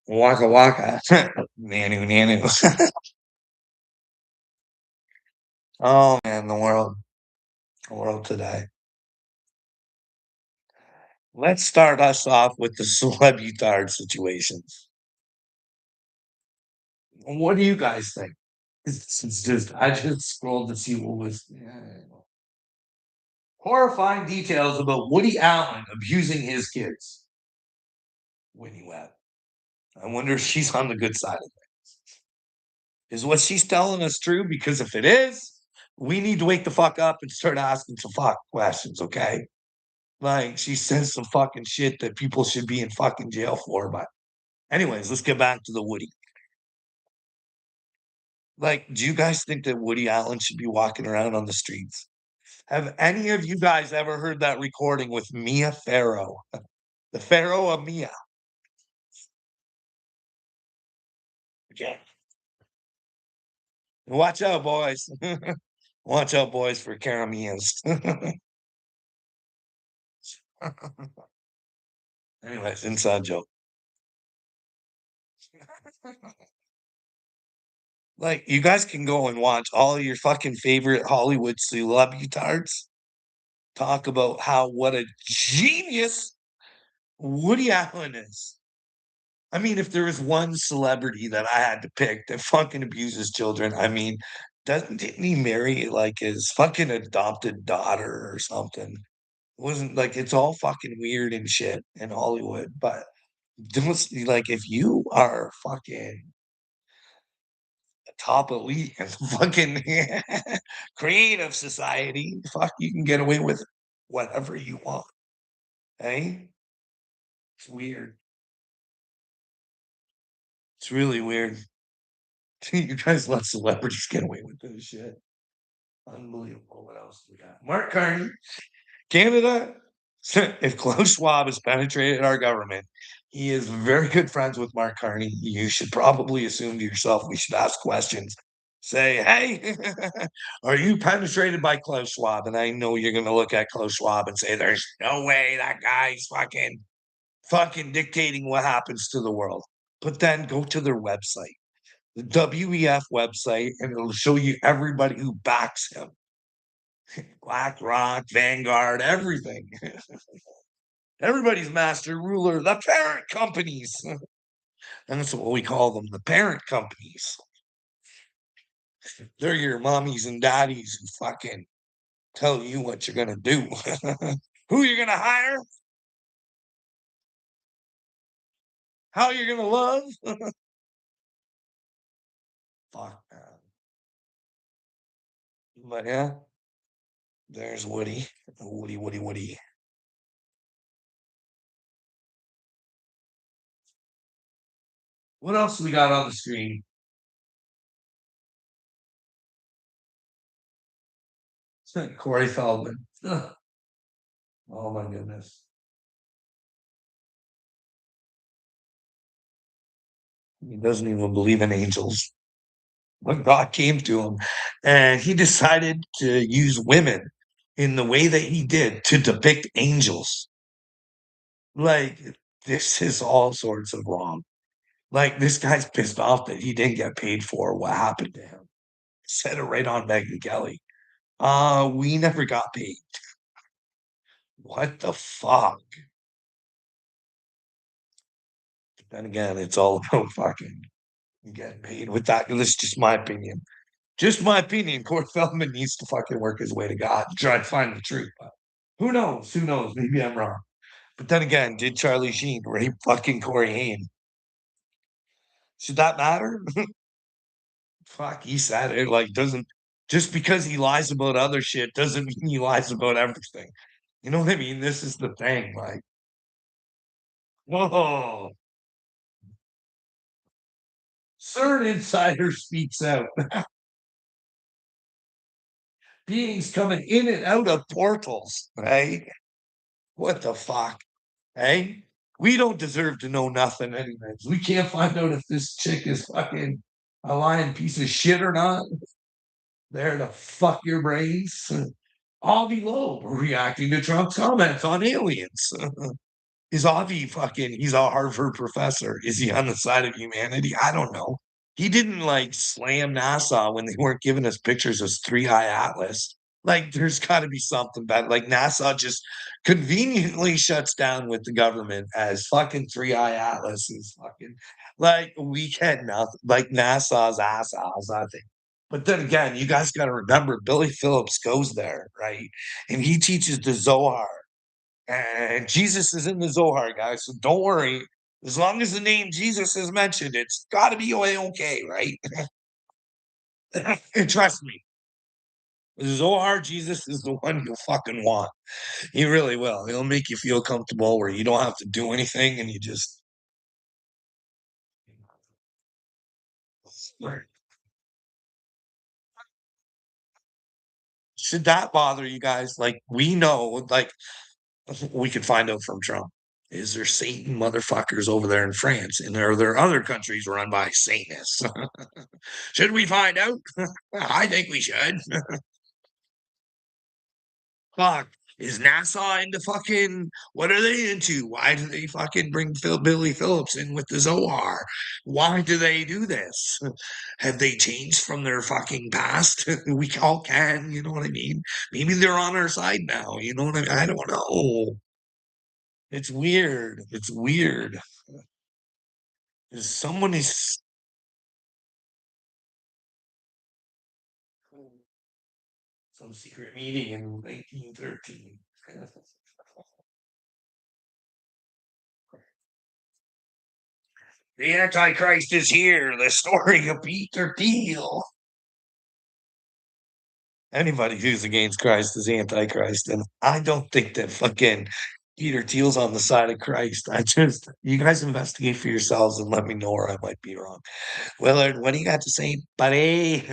Waka waka. Nanu nanu. Oh man, the world today. Let's start us off with the celebutard situations. What do you guys think? It's just I just scrolled to see what was horrifying details about Woody Allen abusing his kids. Winnie Webb. I wonder if she's on the good side of it. Is what she's telling us true? Because if it is, we need to wake the fuck up and start asking some fuck questions, okay? Like she says some fucking shit that people should be in fucking jail for. But anyways, let's get back to the Woody. Like, do you guys think that Woody Allen should be walking around on the streets? Have any of you guys ever heard that recording with Mia Farrow? The Pharaoh of Mia. Okay. Watch out, boys. Watch out, boys, for Caramias. Anyways, inside joke. Like, you guys can go and watch all your fucking favorite Hollywood celebrities talk about how what a genius Woody Allen is. I mean, if there was one celebrity that I had to pick that fucking abuses children, I mean, didn't he marry like his fucking adopted daughter or something? It wasn't like it's all fucking weird and shit in Hollywood, but don't like if you are fucking top elite and fucking creative society, fuck, you can get away with whatever you want. Hey, it's weird. It's really weird. You guys let celebrities get away with this shit. Unbelievable. What else do we got? Mark Carney, Canada. If Klaus Schwab has penetrated our government, he is very good friends with Mark Carney. You should probably assume to yourself we should ask questions. Say, hey, are you penetrated by Klaus Schwab? And I know you're going to look at Klaus Schwab and say, there's no way that guy's fucking dictating what happens to the world. But then go to their website, the WEF website, and it'll show you everybody who backs him. BlackRock, Vanguard, everything. Everybody's master ruler, the parent companies. And that's what we call them, the parent companies. They're your mommies and daddies who fucking tell you what you're gonna do. Who you're gonna hire, how you're gonna love. Fuck man. But yeah, there's Woody. Woody, Woody, Woody. What else we got on the screen? Corey Feldman. Ugh. Oh my goodness. He doesn't even believe in angels. When God came to him and he decided to use women in the way that he did to depict angels. Like, this is all sorts of wrong. Like, this guy's pissed off that he didn't get paid for what happened to him. Said it right on Megyn Kelly. We never got paid. What the fuck? Then again, it's all about fucking getting paid with that. That's just my opinion. Just my opinion. Corey Feldman needs to fucking work his way to God to try to find the truth. But who knows? Who knows? Maybe I'm wrong. But then again, did Charlie Sheen rape fucking Corey Haim? Should that matter? Fuck, he said it. Like, doesn't just because he lies about other shit doesn't mean he lies about everything. You know what I mean? This is the thing. Like, whoa, certain insider speaks out. Beings coming in and out of portals, right? What the fuck? Hey, we don't deserve to know nothing, anyways. We can't find out if this chick is fucking a lying piece of shit or not. There to fuck your brains. All below reacting to Trump's comments on aliens. Is Avi fucking, he's a Harvard professor. Is he on the side of humanity? I don't know. He didn't like slam NASA when they weren't giving us pictures of Three Eye Atlas. Like, there's got to be something bad. Like, NASA just conveniently shuts down with the government as fucking Three Eye Atlas is fucking like we get nothing. Like NASA's ass, I think. But then again, you guys got to remember Billy Phillips goes there, right? And he teaches the Zohar. And Jesus is in the Zohar, guys. So don't worry. As long as the name Jesus is mentioned, it's got to be okay, right? And trust me, the Zohar Jesus is the one you'll fucking want. He really will. He'll make you feel comfortable where you don't have to do anything and you just. Should that bother you guys? Like, we know, like, we could find out from Trump. Is there Satan motherfuckers over there in France? And are there other countries run by Satanists? Should we find out? I think we should. Fuck. Is NASA into fucking what are they into? Why do they fucking bring Billy Phillips in with the Zohar? Why do they do this? Have they changed from their fucking past? We all can, you know what I mean? Maybe they're on our side now, you know what I mean? I don't know. It's weird. It's weird. Someone is some secret meeting in 1913. The Antichrist is here. The story of Peter Thiel. Anybody who's against Christ is Antichrist. And I don't think that fucking Peter Thiel's on the side of Christ. You guys investigate for yourselves and let me know where I might be wrong. Willard, what do you got to say, buddy?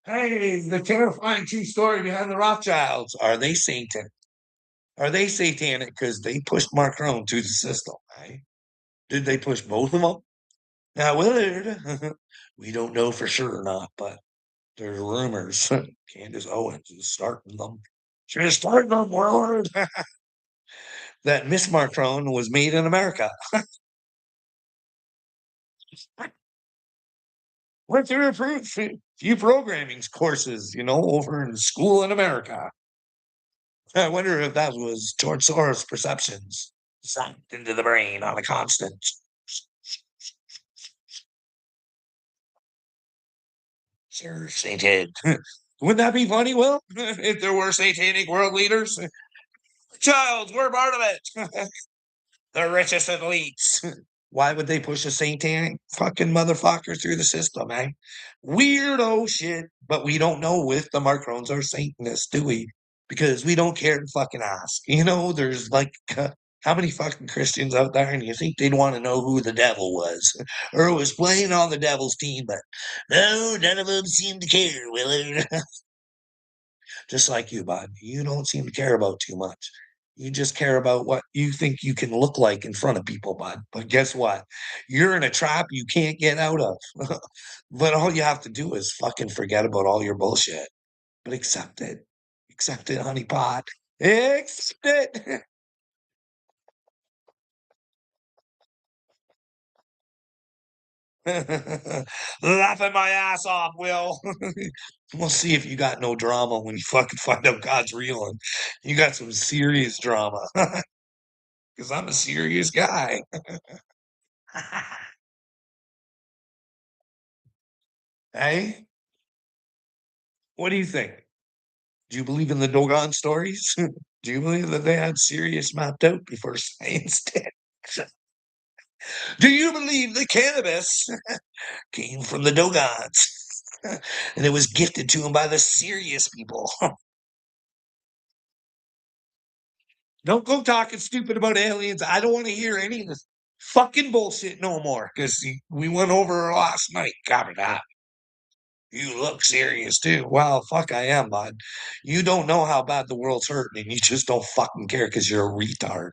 Hey, the terrifying true story behind the Rothschilds. Are they Satan? Are they satanic because they pushed Macron to the system, right? Did they push both of them? Now, Willard, we don't know for sure or not, but there's rumors. Candace Owens is starting them. She's starting them, Willard. That Miss Macron was made in America. Went through a few programming courses, over in school in America. I wonder if that was George Soros' perceptions sucked into the brain on a constant. Sure, Satan. Wouldn't that be funny, Will? If there were satanic world leaders? Childs, we're part of it. The richest elites. Why would they push a satanic fucking motherfucker through the system, eh? Weirdo shit. But we don't know if the Macrons are Satanists, do we? Because we don't care to fucking ask. There's like how many fucking Christians out there, and you think they'd want to know who the devil was or was playing on the devil's team, but no, none of them seem to care, Willard. Just like you, bud. You don't seem to care about too much. You just care about what you think you can look like in front of people, bud. But guess what? You're in a trap you can't get out of. But all you have to do is fucking forget about all your bullshit. But accept it. Accept it, honey pot. Accept it. Laughing my ass off, Will. We'll see if you got no drama when you fucking find out God's real and you got some serious drama. Because I'm a serious guy. Hey, what do you think? Do you believe in the Dogon stories? Do you believe that they had Sirius mapped out before science did? Do you believe the cannabis came from the Dogons and it was gifted to him by the Sirius people? Don't go talking stupid about aliens. I don't want to hear any of this fucking bullshit no more because we went over last night. Copy that. You look serious too. Well, fuck, I am, bud. You don't know how bad the world's hurting, and you just don't fucking care because you're a retard.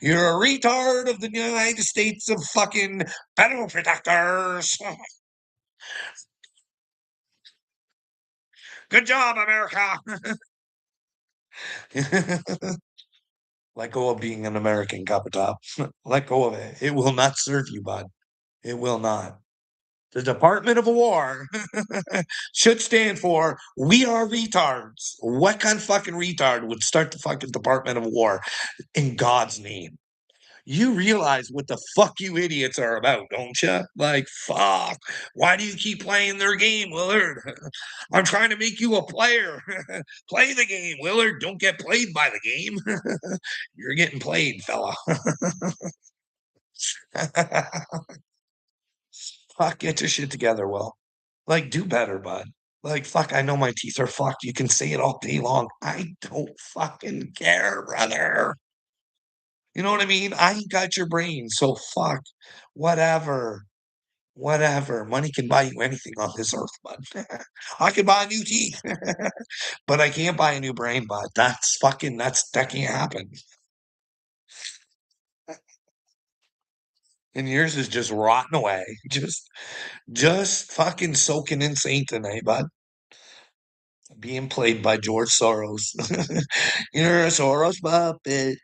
You're a retard of the United States of fucking federal protectors. Good job, America. Let go of being an American cup of top. Let go of it. It will not serve you, bud. It will not. The Department of War should stand for "We are retards." What kind of fucking retard would start the fucking Department of War in God's name? You realize what the fuck you idiots are about, don't you? Like, fuck. Why do you keep playing their game, Willard? I'm trying to make you a player. Play the game, Willard. Don't get played by the game. You're getting played, fella. Fuck, get your shit together, Will. Like, do better, bud. Like, fuck, I know my teeth are fucked. You can say it all day long. I don't fucking care, brother. You know what I mean? I ain't got your brain, so fuck. Whatever. Whatever. Money can buy you anything on this earth, bud. I can buy new teeth, but I can't buy a new brain, bud. That can't happen. And yours is just rotting away. Just fucking soaking in Saint tonight, bud. Being played by George Soros. You're a Soros puppet.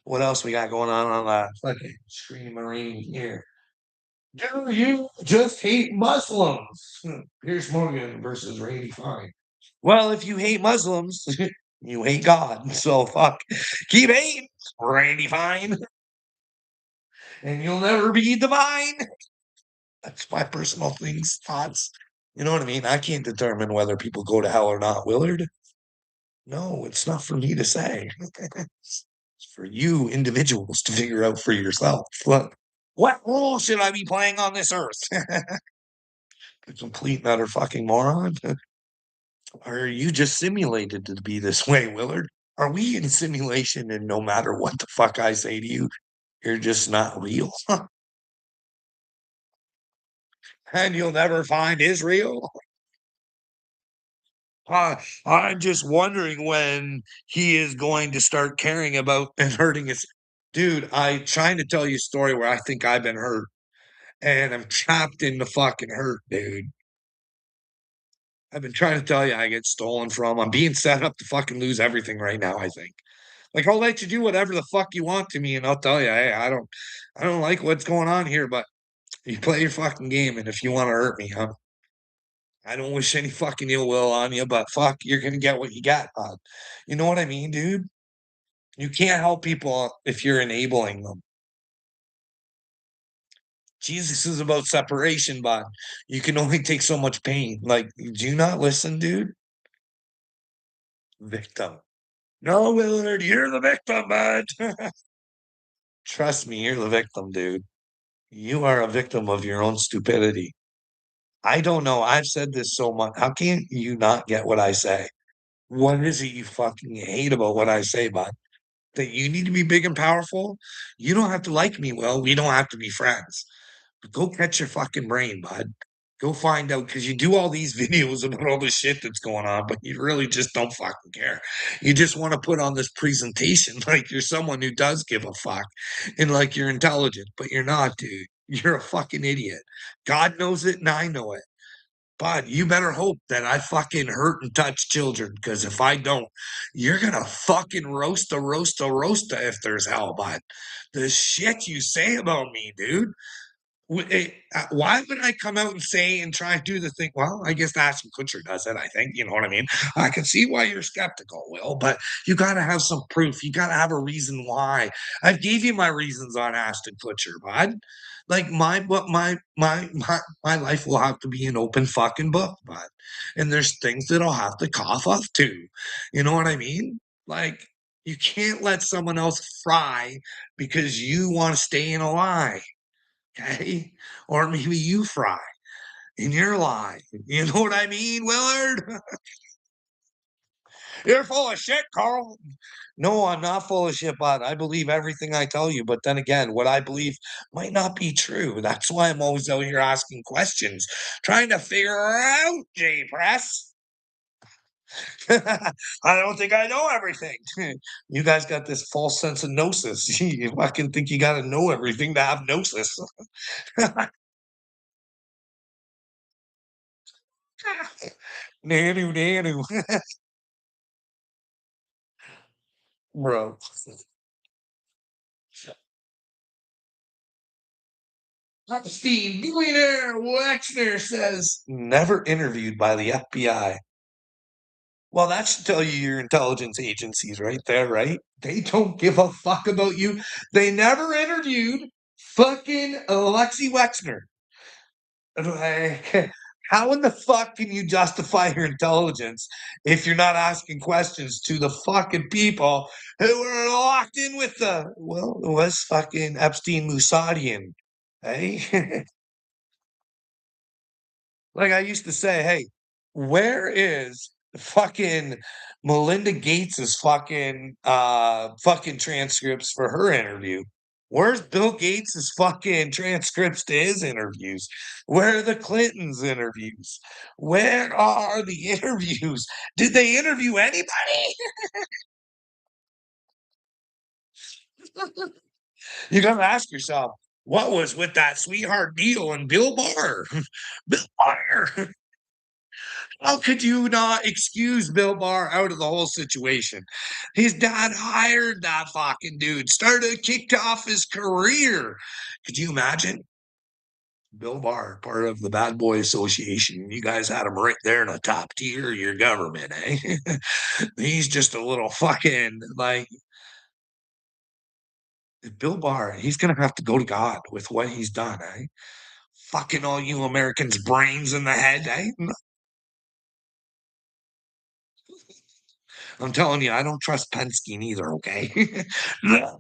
What else we got going on that fucking Scream Marine here? Do you just hate Muslims? Pierce Morgan versus Randy Fine. Well, if you hate Muslims, you hate God. So fuck. Keep hating, Randy Fine, and you'll never be divine. That's my personal things, thoughts. You know what I mean? I can't determine whether people go to hell or not, Willard. No, it's not for me to say. It's for you individuals to figure out for yourself. What role should I be playing on this earth? A complete and utter fucking moron. Or are you just simulated to be this way, Willard? Are we in simulation and no matter what the fuck I say to you, you're just not real? And you'll never find Israel? I'm just wondering when he is going to start caring about and hurting his. Dude, I trying to tell you a story where I think I've been hurt and I'm trapped in the fucking hurt, dude. I've been trying to tell you I get stolen from. I'm being set up to fucking lose everything right now, I think. Like I'll let you do whatever the fuck you want to me, and I'll tell you, hey, I don't like what's going on here, but you play your fucking game, and if you want to hurt me, huh? I don't wish any fucking ill will on you, but fuck, you're gonna get what you got, bud. You know what I mean, dude? You can't help people if you're enabling them. Jesus is about separation, bud. You can only take so much pain. Like, do you not listen, dude? Victim. No, Willard, you're the victim, bud. Trust me, you're the victim, dude. You are a victim of your own stupidity. I don't know. I've said this so much. How can you not get what I say? What is it you fucking hate about what I say, bud? That you need to be big and powerful? You don't have to like me, Will. We don't have to be friends. But go catch your fucking brain, bud. Go find out because you do all these videos about all the shit that's going on, but you really just don't fucking care. You just want to put on this presentation like you're someone who does give a fuck and like you're intelligent, but you're not, dude. You're a fucking idiot. God knows it and I know it. But you better hope that I fucking hurt and touch children because if I don't, you're gonna fucking roasta if there's hell, bud. The shit you say about me, dude. Why would I come out and say and try and do the thing? Well, I guess Ashton Kutcher does it. I think you know what I mean. I can see why you're skeptical, Will, but you got to have some proof. You got to have a reason why. I gave you my reasons on Ashton Kutcher, bud. Like my life will have to be an open fucking book, bud. And there's things that I'll have to cough up to. You know what I mean? Like you can't let someone else fry because you want to stay in a lie. Okay. Or maybe you fry in your lie. You know what I mean, Willard? You're full of shit, Carl. No, I'm not full of shit, bud. I believe everything I tell you. But then again, what I believe might not be true. That's why I'm always out here asking questions, trying to figure out, J Press. I don't think I know everything. You guys got this false sense of gnosis. You fucking think you got to know everything to have gnosis. Nanu, nanu. bro. Steve Billionaire Wexner says never interviewed by the FBI. Well, that should tell you your intelligence agencies right there, right? They don't give a fuck about you. They never interviewed fucking Alexi Wexner. Like, how in the fuck can you justify your intelligence if you're not asking questions to the fucking people who were locked in with well, it was fucking Epstein Moussadian, hey? Like I used to say, hey, where is fucking Melinda Gates's fucking transcripts for her interview? Where's Bill Gates's fucking transcripts to his interviews? Where are the Clintons' interviews? Where are the interviews? Did they interview anybody? You gotta ask yourself, what was with that sweetheart deal and Bill Barr? Bill Barr. How could you not excuse Bill Barr out of the whole situation? His dad hired that fucking dude, kicked off his career. Could you imagine? Bill Barr, part of the Bad Boy Association. You guys had him right there in the top tier of your government, eh? He's just a little fucking like Bill Barr. He's gonna have to go to God with what he's done, eh? Fucking all you Americans' brains in the head, eh? I'm telling you, I don't trust Penske either, okay? No.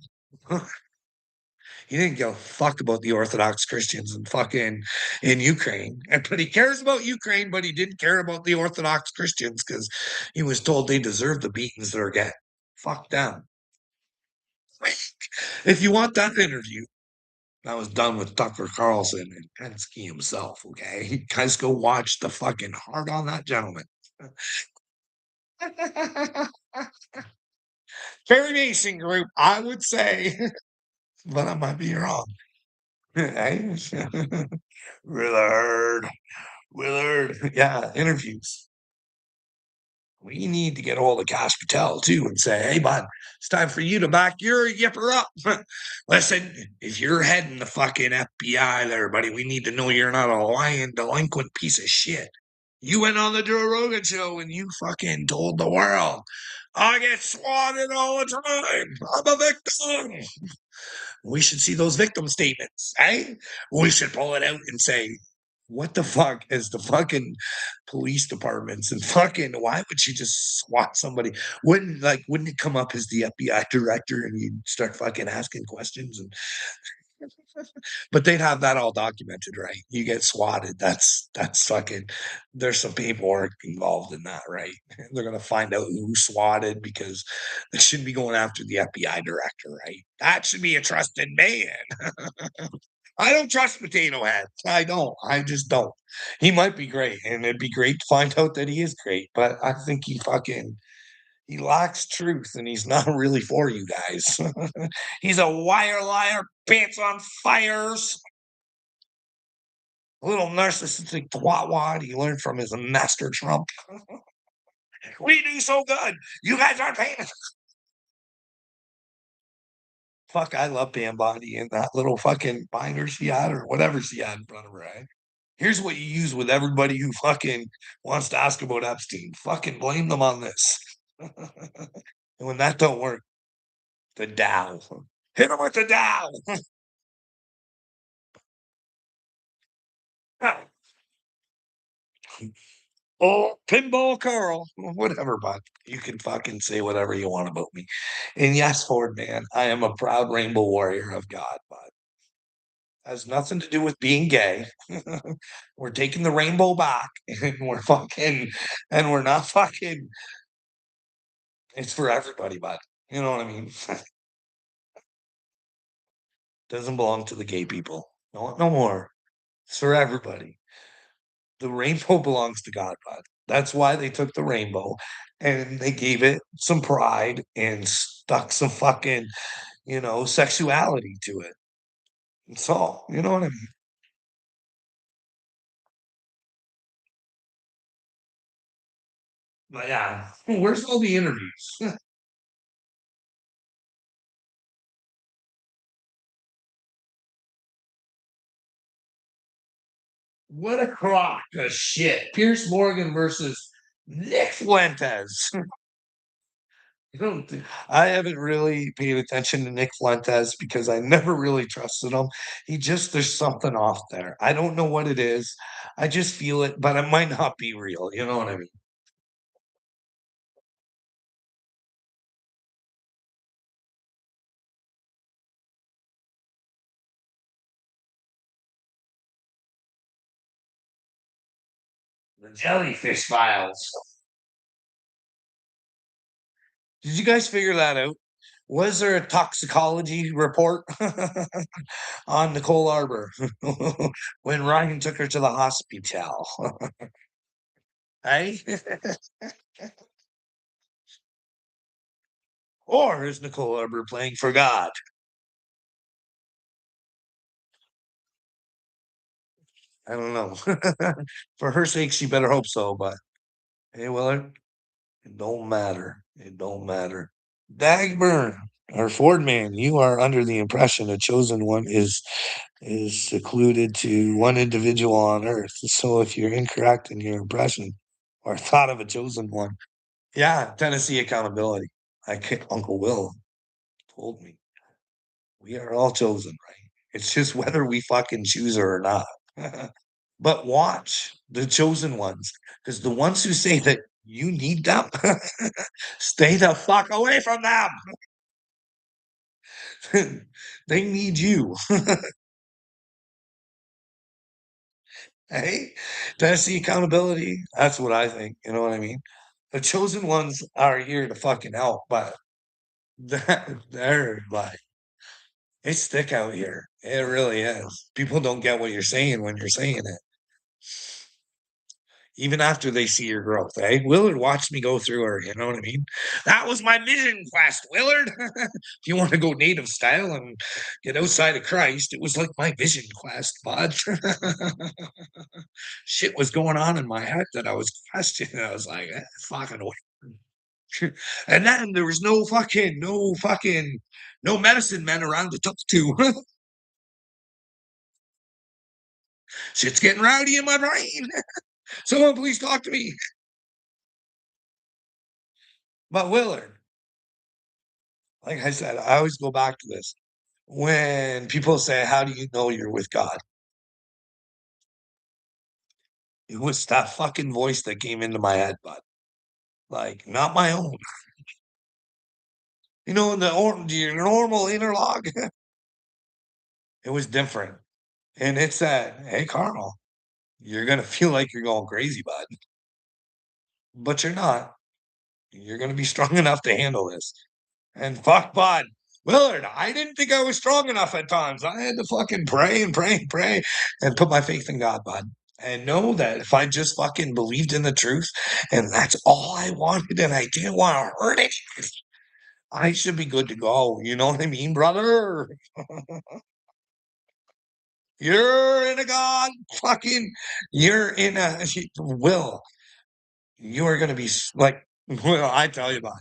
He didn't give a fuck about the Orthodox Christians and fucking in Ukraine. But he cares about Ukraine, but he didn't care about the Orthodox Christians because he was told they deserve the beatings they're getting. Fuck them. If you want that interview, that was done with Tucker Carlson and Penske himself, okay? You guys go watch the fucking heart on that gentleman. Perry Mason Group, I would say, but I might be wrong. Hey? Willard, Willard. Yeah, interviews. We need to get a hold of Cash Patel too and say, hey, bud, it's time for you to back your yipper up. Listen, if you're heading the fucking FBI there, buddy, we need to know you're not a lying, delinquent piece of shit. You went on the Joe Rogan show and you fucking told the world, I get swatted all the time. I'm a victim. We should see those victim statements, eh? We should pull it out and say, what the fuck is the fucking police departments and fucking why would you just swat somebody? Wouldn't it come up as the FBI director and you'd start fucking asking questions and but they'd have that all documented, right? You get swatted. That's fucking there's some paperwork involved in that, right? They're gonna find out who swatted because they shouldn't be going after the FBI director, right? That should be a trusted man. I don't trust Potato Head. I don't. I just don't. He might be great, and it'd be great to find out that he is great, but I think he lacks truth and he's not really for you guys. He's a wire liar, pants on fires, a little narcissistic twat he learned from his master Trump. We do so good. You guys aren't paying us. Fuck, I love Pam Bondi and that little fucking binder she had or whatever she had in front of her, right? Here's what you use with everybody who fucking wants to ask about Epstein. Fucking blame them on this. And when that don't work, the Dow. Hit him with the Dow. Oh, Pinball Carl. Whatever, bud. You can fucking say whatever you want about me. And yes, Ford man, I am a proud rainbow warrior of God, bud. Has nothing to do with being gay. We're taking the rainbow back and we're not fucking it's for everybody, bud. You know what I mean? Doesn't belong to the gay people. No more. It's for everybody. The rainbow belongs to God, bud. That's why they took the rainbow and they gave it some pride and stuck some fucking, sexuality to it. That's all. You know what I mean? But yeah, where's all the interviews? What a crock of shit. Pierce Morgan versus Nick Fuentes. I haven't really paid attention to Nick Fuentes because I never really trusted him. There's something off there. I don't know what it is. I just feel it, but it might not be real. You know what I mean? The Jellyfish Files. Did you guys figure that out? Was there a toxicology report on Nicole Arbor when Ryan took her to the hospital? Hey? Or is Nicole Arbor playing for God? I don't know. For her sake, she better hope so. But hey, Willard, it don't matter. It don't matter. Dagburn or Ford man, you are under the impression a chosen one is secluded to one individual on earth. So if you're incorrect in your impression or thought of a chosen one, yeah, Tennessee accountability. Uncle Will told me we are all chosen, right? It's just whether we fucking choose her or not. But watch the chosen ones, because the ones who say that you need them, stay the fuck away from them. They need you. Hey, Tennessee accountability. That's what I think. You know what I mean? The chosen ones are here to fucking help, but they're like it's thick out here. It really is. People don't get what you're saying when you're saying it. Even after they see your growth, eh? Willard watched me go through her, you know what I mean? That was my vision quest, Willard. If you want to go native style and get outside of Christ, it was like my vision quest, bud. Shit was going on in my head that I was questioning. I was like, fucking and then there was no medicine men around to talk to. Shit's getting rowdy in my brain. Someone please talk to me. But Willard, like I said, I always go back to this. When people say, how do you know you're with God? It was that fucking voice that came into my head, but like not my own. Your normal interlog. It was different. And it said, hey, Carl, you're going to feel like you're going crazy, bud, but you're not. You're going to be strong enough to handle this. And fuck, bud. Willard, I didn't think I was strong enough at times. I had to fucking pray and pray and pray and put my faith in God, bud. And know that if I just fucking believed in the truth and that's all I wanted and I didn't want to hurt it, I should be good to go. You know what I mean, brother? You're in a God. Fucking, you're in a will. You are going to be like, well, I tell you about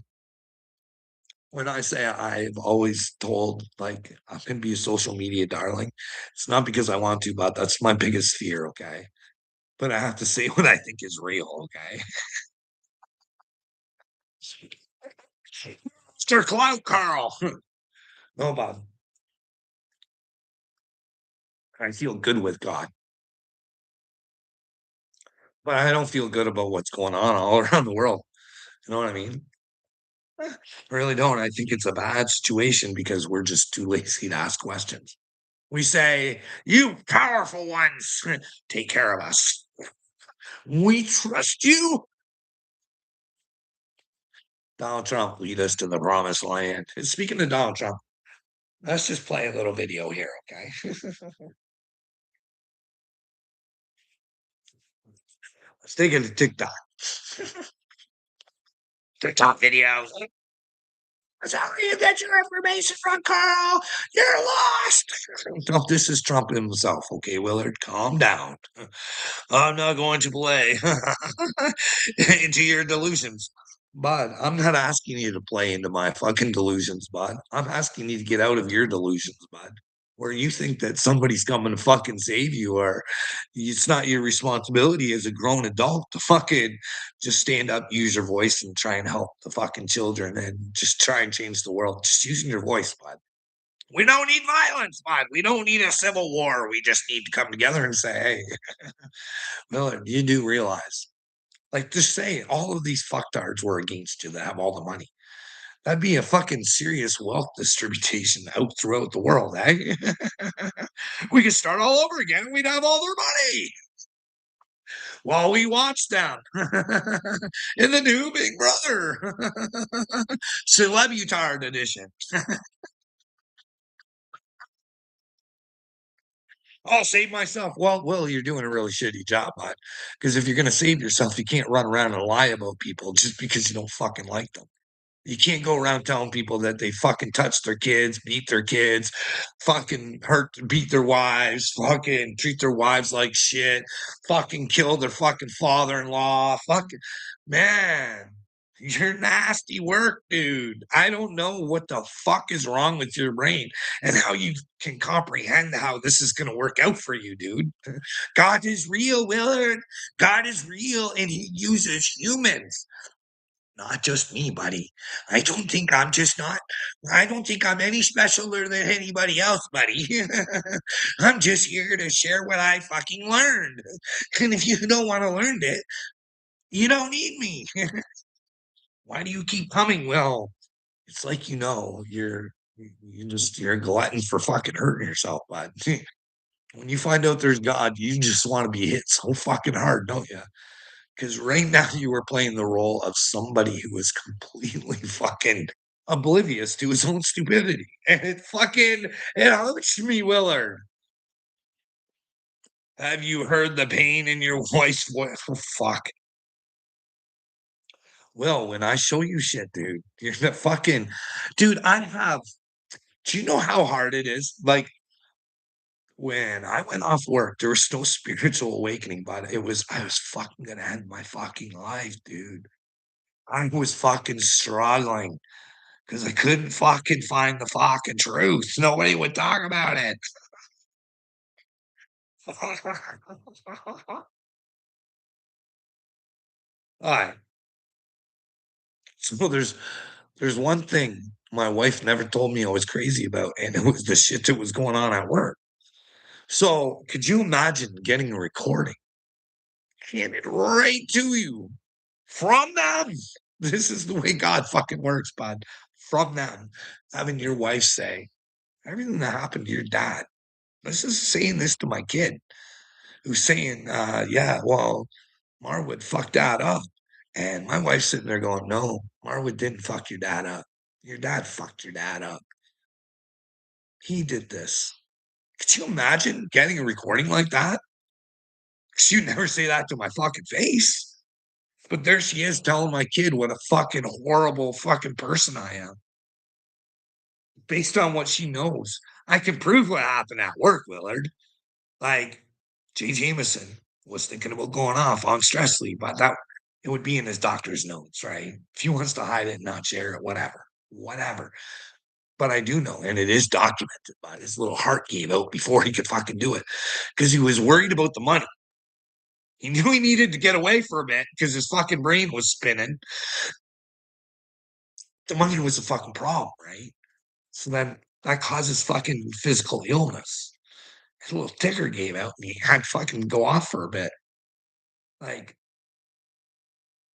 when I say I've always told like I'm gonna be a social media darling, it's not because I want to, but that's my biggest fear, okay? But I have to say what I think is real, okay? Mr. Clout Carl. No, Bob. I feel good with God, but I don't feel good about what's going on all around the world. You know what I mean? I really don't. I think it's a bad situation because we're just too lazy to ask questions. We say, you powerful ones, take care of us. We trust you. Donald Trump lead us to the promised land. And speaking of Donald Trump, let's just play a little video here, okay? Let's take it to TikTok. TikTok videos. That's how you get your information from, Carl. You're lost. No, this is Trump himself, okay, Willard? Calm down. I'm not going to play into your delusions. Bud, I'm not asking you to play into my fucking delusions, bud. I'm asking you to get out of your delusions, bud. where you think that somebody's coming to fucking save you, or it's not your responsibility as a grown adult to fucking just stand up, use your voice, and try and help the fucking children and just try and change the world. Just using your voice, bud. We don't need violence, bud. We don't need a civil war. We just need to come together and say, hey, Miller, you do realize, like, just say all of these fucktards were against you that have all the money. That'd be a fucking serious wealth distribution out throughout the world, eh? We could start all over again. We'd have all their money while we watch them in the new Big Brother Celebutard edition. I'll save myself. Well, Will, you're doing a really shitty job, bud. Because if you're going to save yourself, you can't run around and lie about people just because you don't fucking like them. You can't go around telling people that they fucking touch their kids, beat their kids, fucking beat their wives, fucking treat their wives like shit, fucking kill their fucking father-in-law. Fucking man, you're nasty work, dude. I don't know what the fuck is wrong with your brain and how you can comprehend how this is going to work out for you, dude. God is real, Willard. God is real, and he uses humans. Not just me, buddy. I don't think I'm any specialer than anybody else, buddy. I'm just here to share what I fucking learned. And if you don't want to learn it, you don't need me. Why do you keep coming? Well, it's like you're a glutton for fucking hurting yourself, bud. When you find out there's God, you just want to be hit so fucking hard, don't you? Because right now you were playing the role of somebody who is completely fucking oblivious to his own stupidity. And it hurts me, Willard. Have you heard the pain in your wife's voice? Oh, fuck. Will, when I show you shit, dude, you're the fucking dude. Do you know how hard it is? Like, when I went off work, there was no spiritual awakening, but I was fucking gonna end my fucking life, dude. I was fucking struggling. 'Cause I couldn't fucking find the fucking truth. Nobody would talk about it. Alright. So there's one thing my wife never told me I was crazy about, and it was the shit that was going on at work. So, could you imagine getting a recording handed right to you from them? This is the way God fucking works, bud. From them, having your wife say, "Everything that happened to your dad, this is saying this to my kid." Who's saying, yeah, well, Marwood fucked dad up. And my wife's sitting there going, no, Marwood didn't fuck your dad up. Your dad fucked your dad up. He did this. Could you imagine getting a recording like that? Because you never say that to my fucking face. But there she is telling my kid what a fucking horrible fucking person I am. Based on what she knows. I can prove what happened at work, Willard. Like, Jay Jameson was thinking about going off on stress leave, but that it would be in his doctor's notes, right? If he wants to hide it and not share it, whatever, whatever. But I do know, and it is documented, but his little heart gave out before he could fucking do it because he was worried about the money. He knew he needed to get away for a bit because his fucking brain was spinning. The money was a fucking problem, right? So then that causes fucking physical illness. His little ticker gave out and he had to fucking go off for a bit. Like,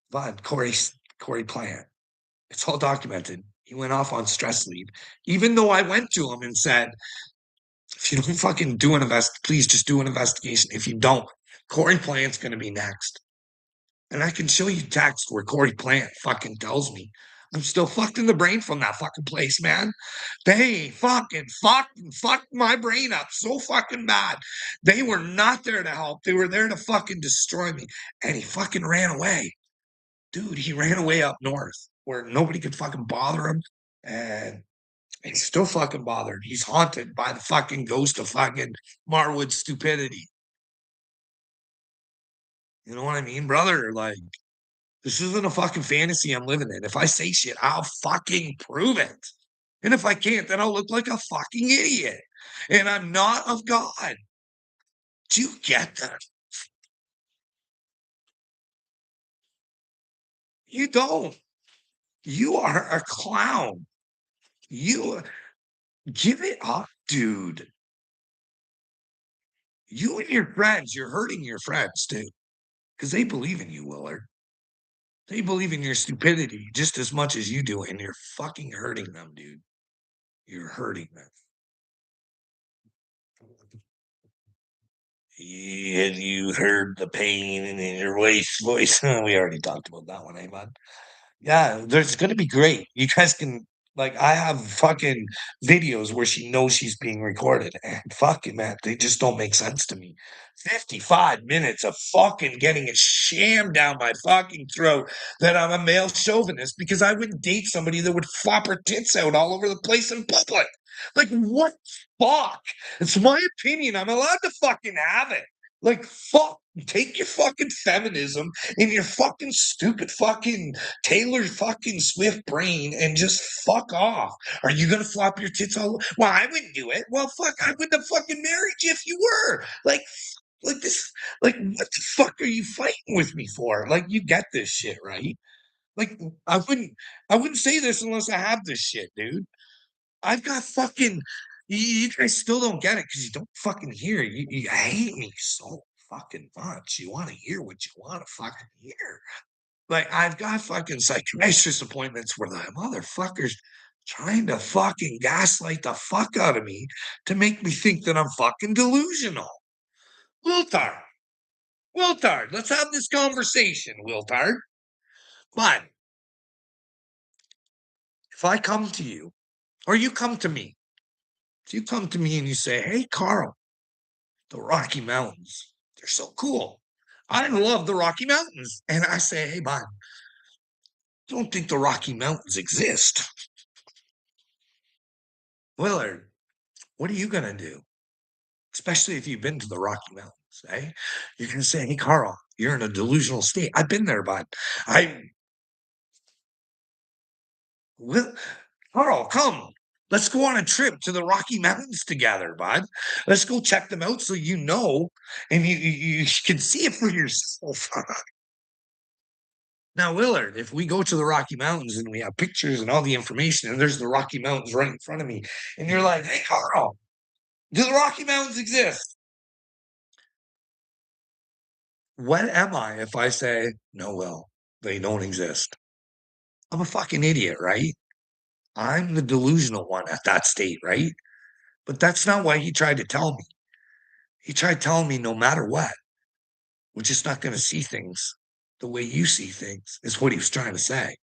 but Corey Plant, it's all documented. He went off on stress leave, even though I went to him and said, "If you don't fucking do please just do an investigation. If you don't, Corey Plant's going to be next." And I can show you text where Corey Plant fucking tells me I'm still fucked in the brain from that fucking place, man. They fucked my brain up so fucking bad. They were not there to help. They were there to fucking destroy me. And he fucking ran away. Dude, he ran away up north where nobody could fucking bother him. And he's still fucking bothered. He's haunted by the fucking ghost of fucking Marwood's stupidity. You know what I mean, brother? Like, this isn't a fucking fantasy I'm living in. If I say shit, I'll fucking prove it. And if I can't, then I'll look like a fucking idiot. and I'm not of God. Do you get that? You don't. You are a clown. You give it up, dude. You and your friends, you're hurting your friends too, because they believe in you, Willard. They believe in your stupidity just as much as you do, and you're fucking hurting them, dude. You're hurting them. And you heard the pain in your wife's voice. We already talked about that one, eh, bud? Yeah, there's gonna be great. You guys can like I have fucking videos where she knows she's being recorded, and fucking man, they just don't make sense to me. 55 minutes of fucking getting it shammed down my fucking throat that I'm a male chauvinist because I wouldn't date somebody that would flop her tits out all over the place in public. Like what fuck? It's my opinion. I'm allowed to fucking have it. Like fuck, take your fucking feminism and your fucking stupid fucking Taylor fucking Swift brain and just fuck off. Are you gonna flop your tits all? Well, I wouldn't do it. Well, fuck, I wouldn't have fucking married you if you were. Like this. Like, what the fuck are you fighting with me for? Like, you get this shit, right? Like, I wouldn't, I wouldn't say this unless I have this shit, dude. I've got fucking. You guys still don't get it because you don't fucking hear. You hate me so fucking much. You want to hear what you want to fucking hear. Like, I've got fucking psychiatrist appointments where the motherfuckers trying to fucking gaslight the fuck out of me to make me think that I'm fucking delusional. Wiltard, Wiltard, let's have this conversation, Wiltard. But if I come to you, or you come to me, if you come to me and you say, hey, Carl, the Rocky Mountains, they're so cool. I love the Rocky Mountains. And I say, hey, bud, don't think the Rocky Mountains exist. Willard, what are you going to do? Especially if you've been to the Rocky Mountains, eh? You're going to say, hey, Carl, you're in a delusional state. I've been there, bud. I will. Carl, come. Let's go on a trip to the Rocky Mountains together, bud. Let's go check them out so you know and you can see it for yourself. Now, Willard, if we go to the Rocky Mountains and we have pictures and all the information, and there's the Rocky Mountains right in front of me, and you're like, hey, Carl, do the Rocky Mountains exist? What am I if I say, no, Will, they don't exist? I'm a fucking idiot, right? I'm the delusional one at that state, right? But that's not what he tried to tell me. He tried telling me no matter what, we're just not going to see things the way you see things, is what he was trying to say.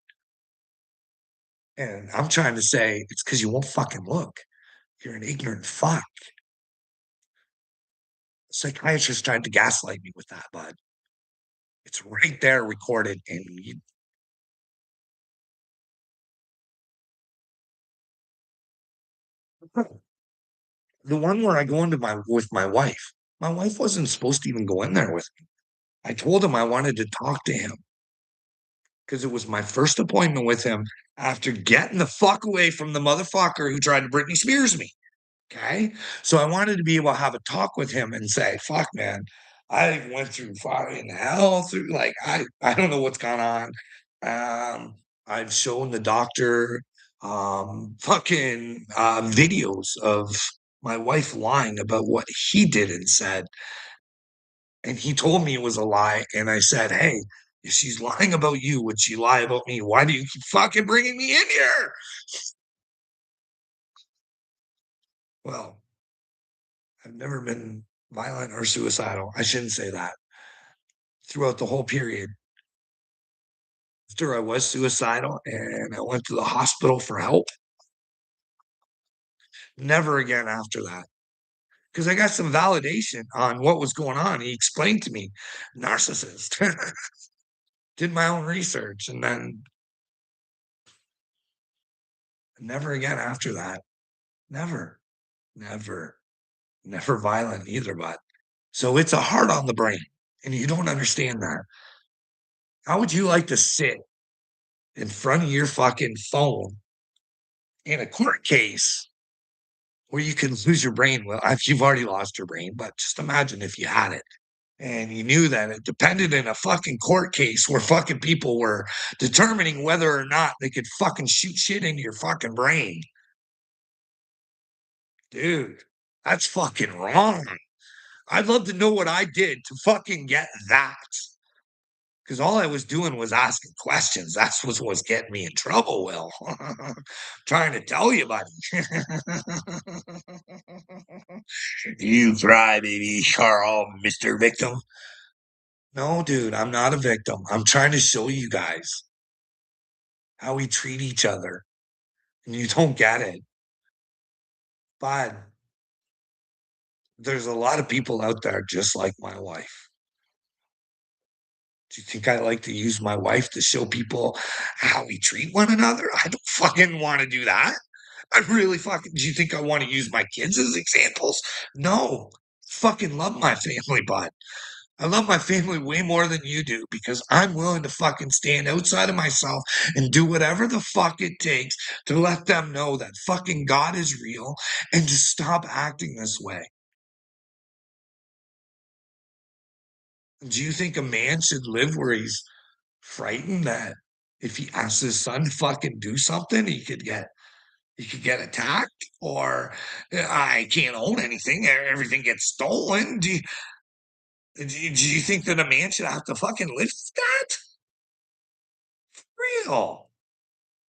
And I'm trying to say it's because you won't fucking look. You're an ignorant fuck. Psychiatrist tried to gaslight me with that, bud. It's right there recorded. And you, the one where I go into my with my wife wasn't supposed to even go in there with me. I told him I wanted to talk to him because it was my first appointment with him after getting the fuck away from the motherfucker who tried to Britney Spears me. Okay. So I wanted to be able to have a talk with him and say, fuck, man, I went through fucking hell through like I don't know what's gone on. I've shown the doctor fucking videos of my wife lying about what he did and said. And he told me it was a lie. And I said, hey, if she's lying about you, would she lie about me? Why do you keep fucking bringing me in here? Well, I've never been violent or suicidal. I shouldn't say that. Throughout the whole period, after I was suicidal and I went to the hospital for help, never again after that. Because I got some validation on what was going on. He explained to me, narcissist. Did my own research and then never again after that. Never, never, never violent either, but so it's a hard on the brain. And you don't understand that. How would you like to sit in front of your fucking phone in a court case where you can lose your brain. Well, if you've already lost your brain, but just imagine if you had it and you knew that it depended in a fucking court case where fucking people were determining whether or not they could fucking shoot shit into your fucking brain. Dude, that's fucking wrong. I'd love to know what I did to fucking get that. Because all I was doing was asking questions. That's what was getting me in trouble, Will. Trying to tell you, buddy. You cry, baby. Carl, Mr. Victim. No, dude, I'm not a victim. I'm trying to show you guys how we treat each other. And you don't get it. But there's a lot of people out there just like my wife. Do you think I like to use my wife to show people how we treat one another? I don't fucking want to do that. I really fucking do you think I want to use my kids as examples? No. Fucking love my family, bud. I love my family way more than you do because I'm willing to fucking stand outside of myself and do whatever the fuck it takes to let them know that fucking God is real and to stop acting this way. Do you think a man should live where he's frightened that if he asks his son to fucking do something, he could get attacked, or I can't own anything, everything gets stolen? Do you think that a man should have to fucking live with that? Real?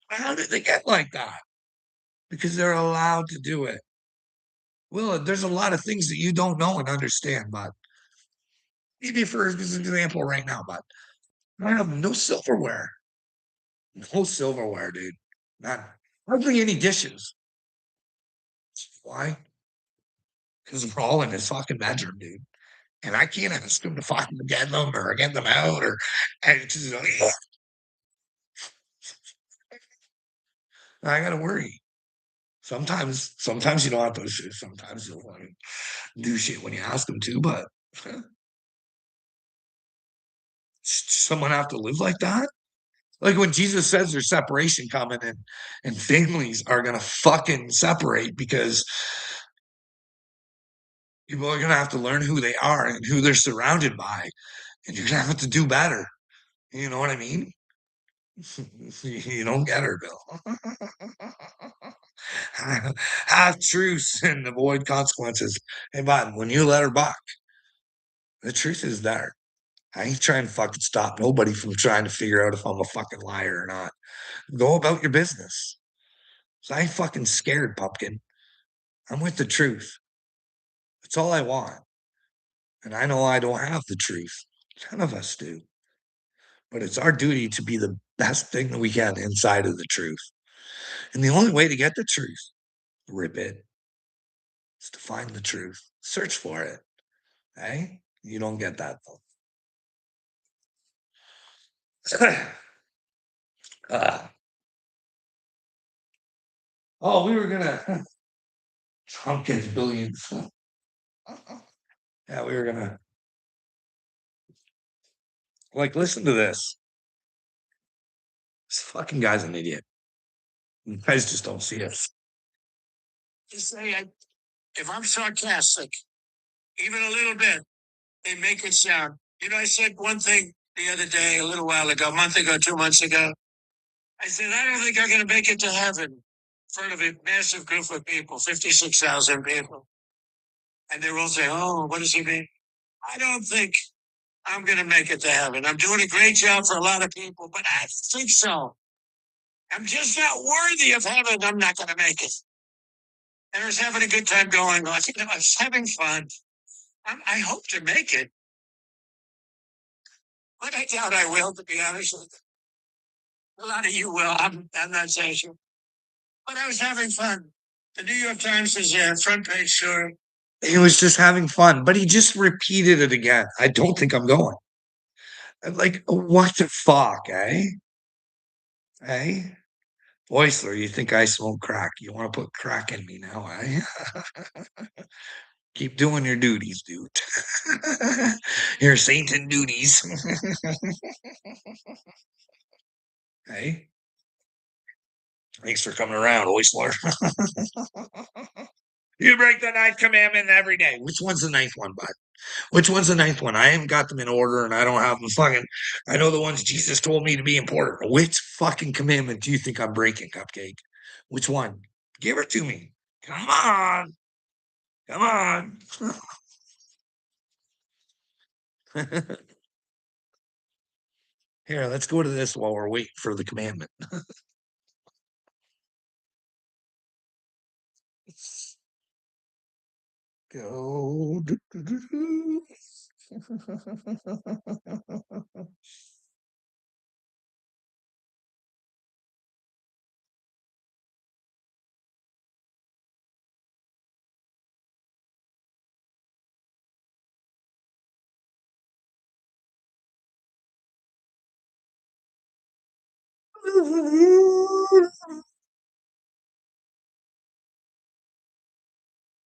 How did they get like that? Because they're allowed to do it. Well, there's a lot of things that you don't know and understand, but maybe for example, right now, but I have no silverware. No silverware, dude. Not hardly any dishes. Why? Because we're all in his fucking bedroom, dude. And I can't ask him to fucking get them or get them out or and it's just like, I gotta worry. Sometimes you don't have those shit. Sometimes you'll fucking do shit when you ask them to, but someone have to live like that? Like when Jesus says there's separation coming and families are gonna fucking separate because people are gonna have to learn who they are and who they're surrounded by, and you're gonna have to do better. You know what I mean? You don't get her, Bill. Have truths and avoid consequences. Hey, bud, when you let her buck, the truth is there. I ain't trying to fucking stop nobody from trying to figure out if I'm a fucking liar or not. Go about your business. So I ain't fucking scared, pumpkin. I'm with the truth. That's all I want. And I know I don't have the truth. None of us do. But it's our duty to be the best thing that we can inside of the truth. And the only way to get the truth, rip it, is to find the truth. Search for it. Hey? You don't get that though. uh, oh, we were gonna Trump gets billions. Yeah, we were gonna like listen to this. This fucking guy's an idiot. You guys just don't see it. Just say if I'm sarcastic, even a little bit, they make it sound. I said one thing the other day, a little while ago, a month ago, 2 months ago. I said, I don't think I'm going to make it to heaven in front of a massive group of people, 56,000 people. And they're all saying, oh, what does he mean? I don't think I'm going to make it to heaven. I'm doing a great job for a lot of people, but I think so. I'm just not worthy of heaven. I'm not going to make it. And I was having a good time going on. I was having fun. I hope to make it, but I doubt I will, to be honest with you. A lot of you will. I'm not saying sure. But I was having fun. The New York Times is a front page story. He was just having fun, but he just repeated it again. I don't think I'm going. Like, what the fuck, eh? Eh? Oisler, you think I smoke crack? You want to put crack in me now, eh? Keep doing your duties, dude. Your Satan duties. Hey, thanks for coming around, Oisler. You break the ninth commandment every day. Which one's the ninth one, bud? Which one's the ninth one? I haven't got them in order and I don't have them fucking. I know the ones Jesus told me to be important. Which fucking commandment do you think I'm breaking, Cupcake? Which one? Give her to me. Come on. Come on. Here, let's go to this while we're waiting for the commandment. Go.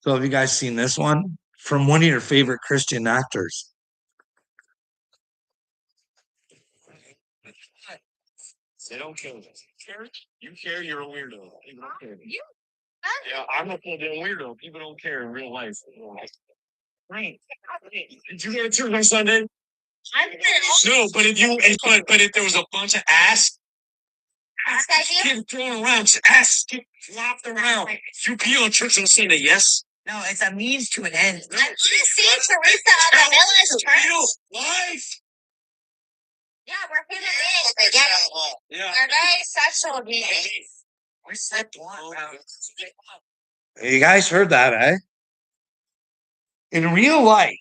So have you guys seen this one from one of your favorite Christian actors? They don't care. You care, you're a weirdo. You don't care. Yeah, I'm a full damn weirdo. People don't care in real life. Right. Did you go to church on Sunday? No, but if there was a bunch of ass kids thrown around, ass get flopped around. You pee on church on Sunday, yes? No, it's a means to an end. I want to see Teresa on the Miller's church. Life. Yeah, we're human beings. Yeah. We're very sexual beings. We're sexual. You guys heard that, eh? In real life,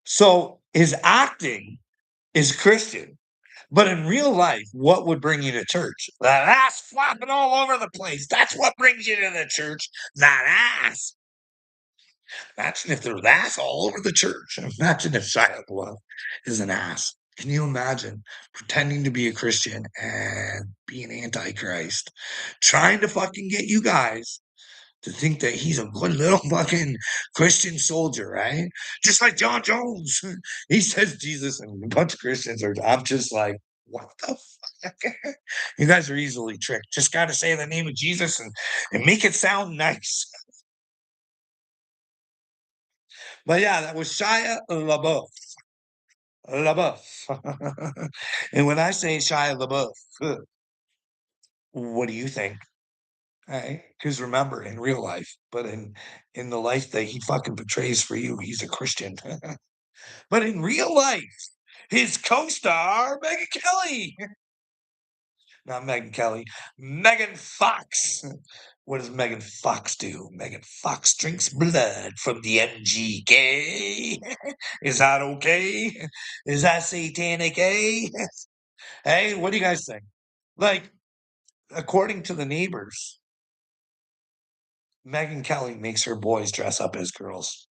so his acting is Christian, but in real life, what would bring you to church? That ass flopping all over the place. That's what brings you to the church. That ass. Imagine if there's ass all over the church. Imagine if Shia LaBeouf is an ass. Can you imagine pretending to be a Christian and being Antichrist, trying to fucking get you guys to think that he's a good little fucking Christian soldier, right? Just like John Jones. He says Jesus, and a bunch of Christians are. I'm just like, what the fuck? You guys are easily tricked. Just got to say the name of Jesus and make it sound nice. But yeah, that was Shia LaBeouf. LaBeouf. And when I say Shia LaBeouf, what do you think? Right? Because remember, in real life, but in the life that he fucking portrays for you, he's a Christian. But in real life, his co-star Megan Kelly, not Megan Kelly, Megan Fox. What does Megan Fox do? Megan Fox drinks blood from the MGK. Is that okay? Is that satanic? Eh? Hey, what do you guys think? Like, according to the neighbors, Megan Kelly makes her boys dress up as girls.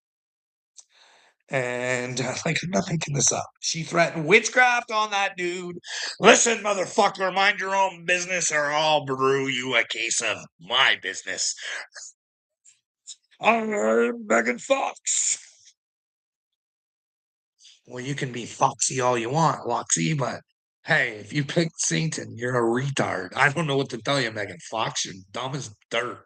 And like, I'm not making this up. She threatened witchcraft on that dude. Listen, motherfucker, mind your own business or I'll brew you a case of my business. I'm Megan Fox. Well, you can be foxy all you want, Loxy, but hey, if you pick Satan, you're a retard. I don't know what to tell you, Megan Fox. You're dumb as dirt.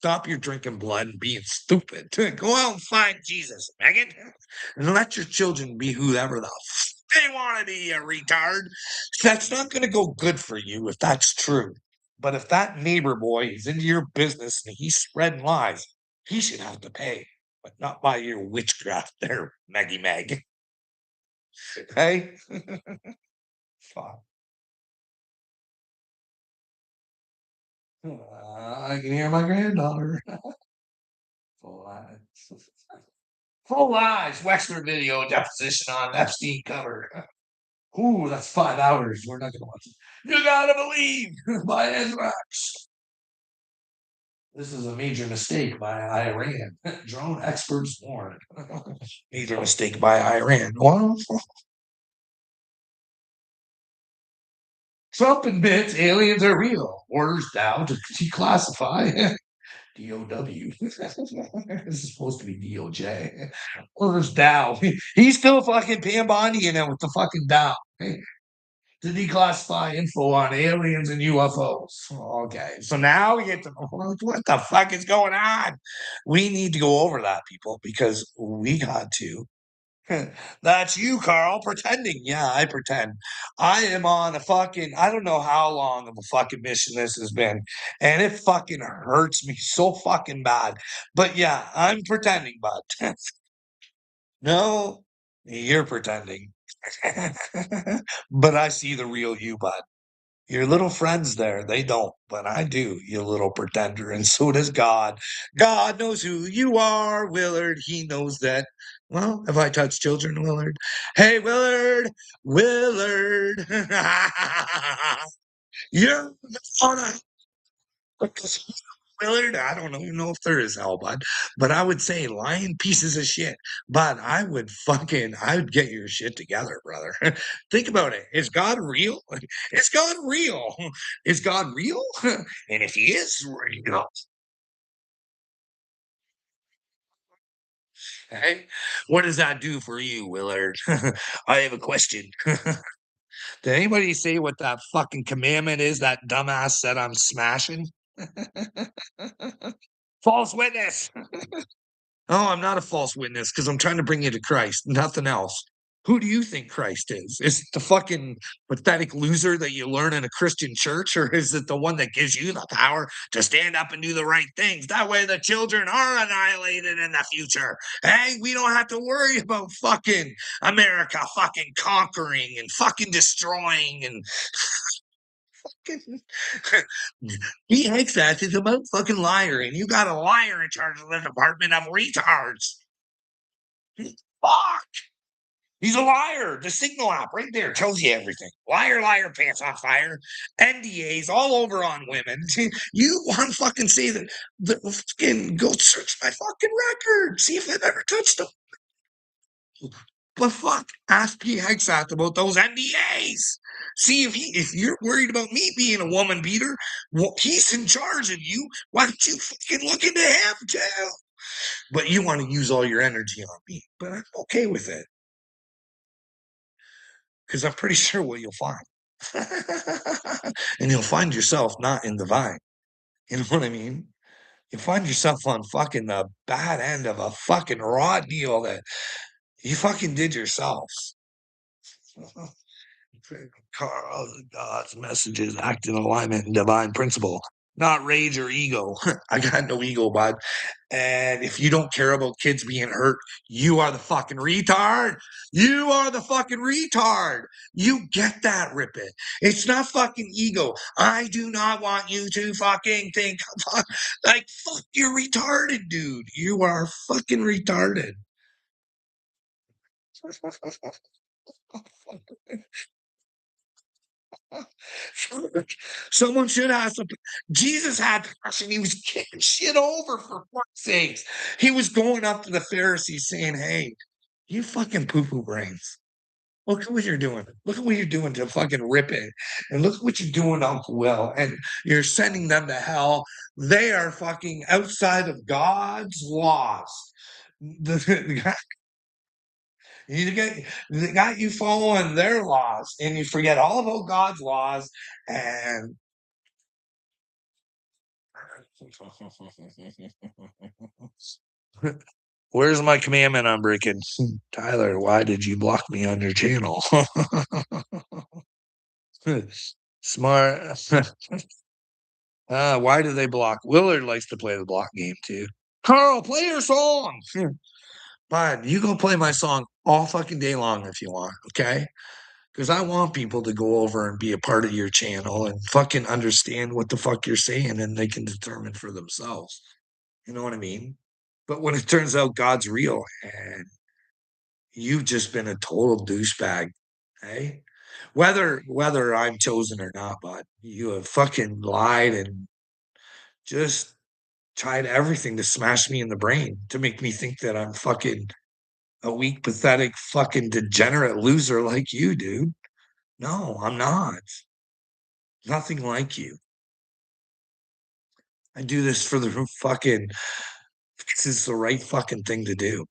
Stop your drinking blood and being stupid. Go out and find Jesus, Megan, and let your children be whoever the they want to be, a retard. That's not going to go good for you if that's true. But if that neighbor boy is into your business and he's spreading lies, he should have to pay, but not by your witchcraft there, Maggie Mag. Hey? Fuck. I can hear my granddaughter. Full lies. Full lies. Wexford video deposition on Epstein cover. Ooh, that's 5 hours. We're not going to watch it. You gotta believe by Anthrax. This is a major mistake by Iran. Drone experts warn. Major mistake by Iran. Well, Trump admits aliens are real. Orders Dow to declassify DOW. This is supposed to be DOJ. Orders Dow. He's still fucking Pam Bondi in it with the fucking Dow. to declassify info on aliens and UFOs. Okay, so now we get to what the fuck is going on? We need to go over that, people, because we got to. That's you, Carl, pretending. Yeah, I pretend. I am on a fucking, I don't know how long of a fucking mission this has been. And it fucking hurts me so fucking bad. But yeah, I'm pretending, bud. No, you're pretending. But I see the real you, bud. Your little friends there, they don't, but I do, you little pretender, and so does God. God knows who you are, Willard. He knows that. Well, have I touched children, Willard? Hey, Willard, Willard, you're on a Willard. I don't even know if there is hell, bud, but I would say lying pieces of shit. But I would get your shit together, brother. Think about it. Is God real? Is God real? Is God real? And if he is real, hey, what does that do for you, Willard? I have a question. Did anybody say what that fucking commandment is that dumbass said I'm smashing? False witness. Oh, I'm not a false witness because I'm trying to bring you to Christ, nothing else. Who do you think Christ is? Is it the fucking pathetic loser that you learn in a Christian church, or is it the one that gives you the power to stand up and do the right things? That way the children are annihilated in the future. Hey, we don't have to worry about fucking America fucking conquering and fucking destroying and fucking he hates that. He's a motherfucking liar, and you got a liar in charge of the Department of Retards. Fuck. He's a liar. The Signal app right there tells you everything. Liar, liar, pants on fire. NDAs all over on women. You want to fucking say that the fucking go search my fucking record. See if I've ever touched them. But fuck, ask P. Hexath about those NDAs. See if you're worried about me being a woman beater, well, he's in charge of you. Why don't you fucking look into him too? But you want to use all your energy on me. But I'm okay with it. Because I'm pretty sure what you'll find. And you'll find yourself not in the vine. You know what I mean? You find yourself on fucking the bad end of a fucking raw deal that you fucking did yourself. Carl, God's messages act in alignment and divine principle, not rage or ego. I got no ego, bud. And if you don't care about kids being hurt, you are the fucking retard. You are the fucking retard. You get that, Rip It. It's not fucking ego. I do not want you to fucking think like fuck. You're retarded, dude. You are fucking retarded. Someone should have some. Jesus had passion. He was kicking shit over for fuck's sakes. He was going up to the Pharisees saying, "Hey, you fucking poo poo brains. Look at what you're doing. Look at what you're doing to fucking Rip It. And look at what you're doing to Uncle Will. And you're sending them to hell. They are fucking outside of God's laws. The guy, you get they got you following their laws, and you forget all about God's laws and where's my commandment on breaking? Tyler, why did you block me on your channel? Smart. Why do they block? Willard likes to play the block game too. Carl, play your song. But you go play my song all fucking day long if you want, okay? Because I want people to go over and be a part of your channel and fucking understand what the fuck you're saying and they can determine for themselves. You know what I mean? But when it turns out God's real and you've just been a total douchebag, hey? Whether I'm chosen or not, but you have fucking lied and just tried everything to smash me in the brain to make me think that I'm fucking a weak, pathetic, fucking degenerate loser like you, dude. No, I'm not. Nothing like you. I do this for the fucking, this is the right fucking thing to do.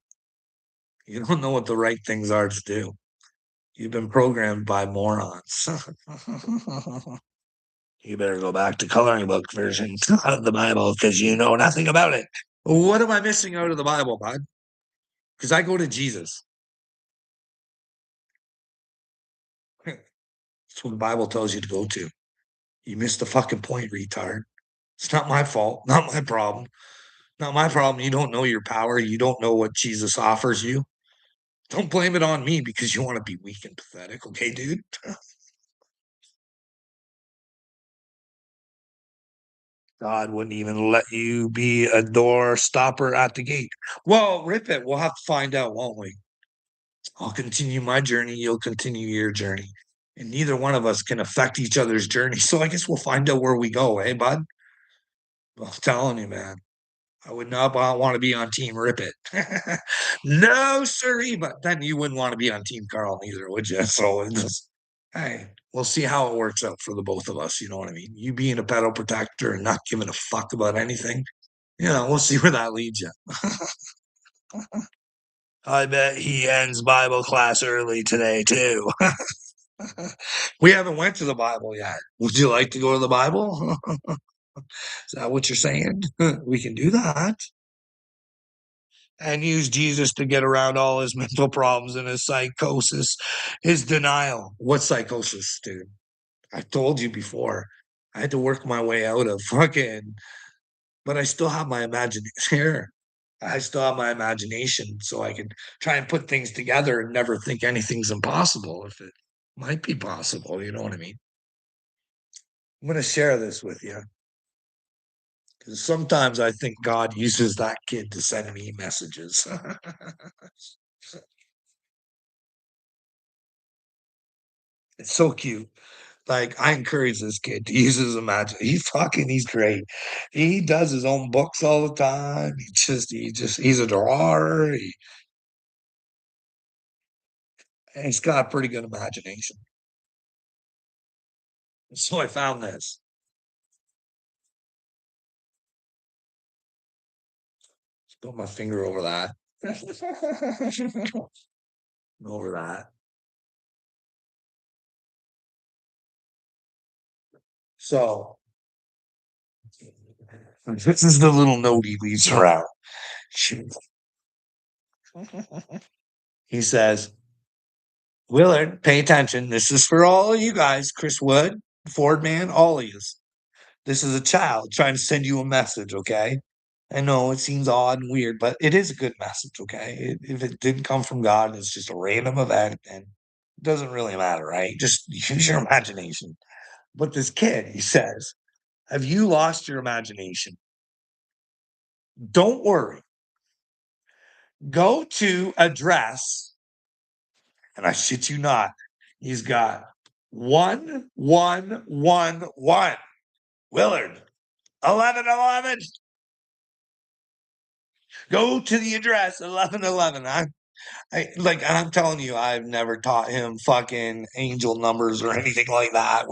You don't know what the right things are to do. You've been programmed by morons. You better go back to coloring book version of the Bible because you know nothing about it. What am I missing out of the Bible, bud? Because I go to Jesus. That's what the Bible tells you to go to. You missed the fucking point, retard. It's not my fault. Not my problem. Not my problem. You don't know your power. You don't know what Jesus offers you. Don't blame it on me because you want to be weak and pathetic. Okay, dude? God wouldn't even let you be a door stopper at the gate. Well, rip it. We'll have to find out, won't we? I'll continue my journey. You'll continue your journey. And neither one of us can affect each other's journey. So I guess we'll find out where we go, eh, bud? I'm telling you, man. I would not want to be on Team Rip It. No, sirree. But then you wouldn't want to be on Team Carl either, would you? So it's just, hey, we'll see how it works out for the both of us. You know what I mean? You being a pedal protector and not giving a fuck about anything. We'll see where that leads you. I bet he ends Bible class early today too. We haven't went to the Bible yet. Would you like to go to the Bible? Is that what you're saying? We can do that. And use Jesus to get around all his mental problems and his psychosis, his denial. What psychosis, dude? I told you before. I had to work my way out of fucking, but I still have my imagination here. I still have my imagination, so I can try and put things together and never think anything's impossible if it might be possible. You know what I mean? I'm going to share this with you because sometimes I think God uses that kid to send me messages. It's so cute. Like, I encourage this kid to use his imagination. He's great. He does his own books all the time. He's a drawer. He's got a pretty good imagination. So I found this. Put my finger over that. Over that. So this is the little note he leaves around. He says, Willard, pay attention. This is for all of you guys, Chris Wood, Ford Man, all of you. This is a child trying to send you a message, okay? I know it seems odd and weird, but it is a good message, okay? If it didn't come from God and it's just a random event, then it doesn't really matter, right? Just use your imagination. But this kid, he says, have you lost your imagination? Don't worry. Go to address, and I shit you not, he's got 1111 Willard 1111. Go to the address 1111. I'm telling you, I've never taught him fucking angel numbers or anything like that.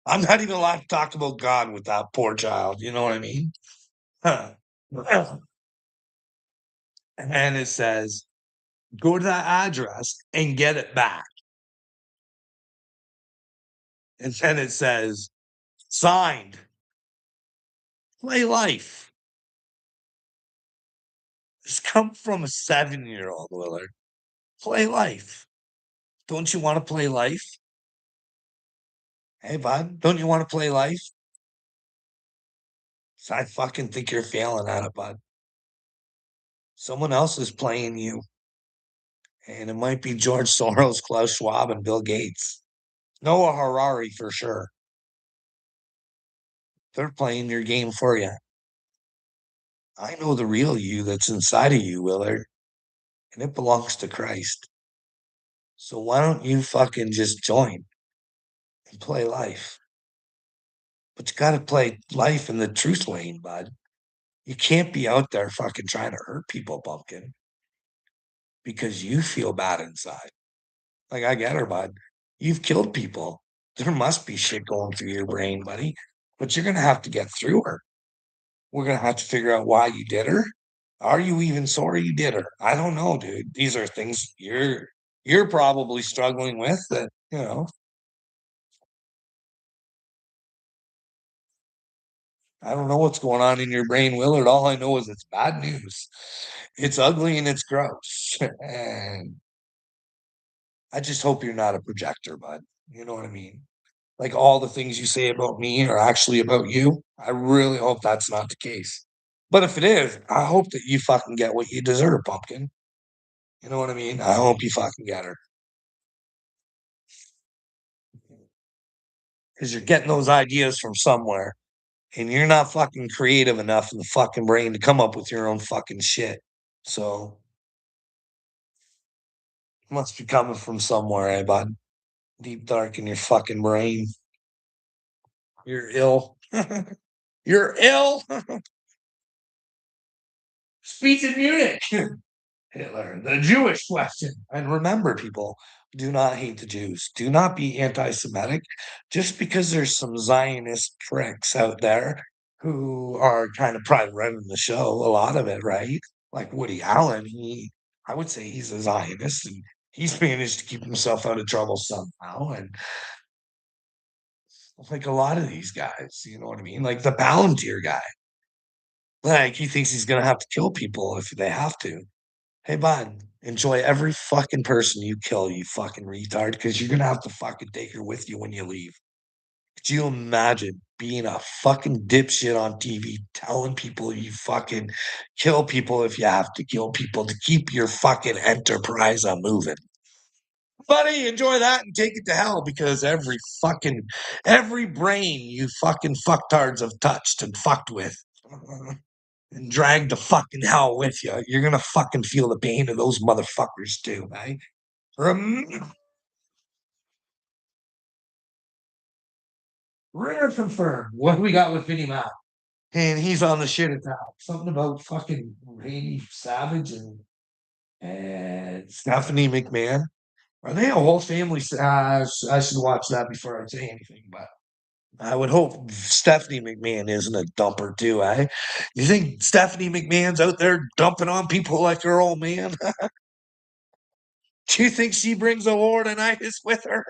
I'm not even allowed to talk about God with that poor child. You know what I mean? Huh. And it says, go to that address and get it back. And then it says, signed, Play Life. This come from a 7-year-old, Willard. Play Life. Don't you want to play life? Hey, bud, don't you want to play life? So I fucking think you're failing at it, bud. Someone else is playing you. And it might be George Soros, Klaus Schwab, and Bill Gates. Noah Harari for sure. They're playing your game for you. I know the real you that's inside of you, Willard, and it belongs to Christ. So why don't you fucking just join and play life? But you got to play life in the truth lane, bud. You can't be out there fucking trying to hurt people, pumpkin, because you feel bad inside. Like, I get her, bud. You've killed people. There must be shit going through your brain, buddy. But you're gonna have to get through her. We're gonna have to figure out why you did her. Are you even sorry you did her? I don't know, dude. These are things you're probably struggling with that, I don't know what's going on in your brain, Willard. All I know is it's bad news. It's ugly and it's gross. And I just hope you're not a projector, bud. You know what I mean? Like all the things you say about me are actually about you. I really hope that's not the case. But if it is, I hope that you fucking get what you deserve, pumpkin. You know what I mean? I hope you fucking get her. Because you're getting those ideas from somewhere and you're not fucking creative enough in the fucking brain to come up with your own fucking shit. So it must be coming from somewhere, eh, bud? Deep dark in your fucking brain. You're ill. You're ill. Speech in Munich. Hitler, the Jewish question. And remember, people, do not hate the Jews. Do not be anti Semitic just because there's some Zionist pricks out there who are kind of probably running the show, a lot of it, right? Like Woody Allen, I would say he's a Zionist and he's managed to keep himself out of trouble somehow. And like a lot of these guys, you know what I mean? Like the Palantir guy, like he thinks he's going to have to kill people if they have to. Hey, bud, enjoy every fucking person you kill, you fucking retard, because you're gonna have to fucking take her with you when you leave. Could you imagine being a fucking dipshit on TV telling people you fucking kill people if you have to kill people to keep your fucking enterprise a moving? Buddy, enjoy that and take it to hell because every brain you fucking fucktards have touched and fucked with and dragged to fucking hell with you. You're gonna fucking feel the pain of those motherfuckers too, right? Rem- Rare confirmed. What do we got with Vinnie Mac? And he's on the shit attack. Something about fucking Randy Savage and Stephanie McMahon. Are they a whole family? I should watch that before I say anything, but I would hope Stephanie McMahon isn't a dumper too, eh? You think Stephanie McMahon's out there dumping on people like her old man? Do you think she brings a Laurinaitis with her?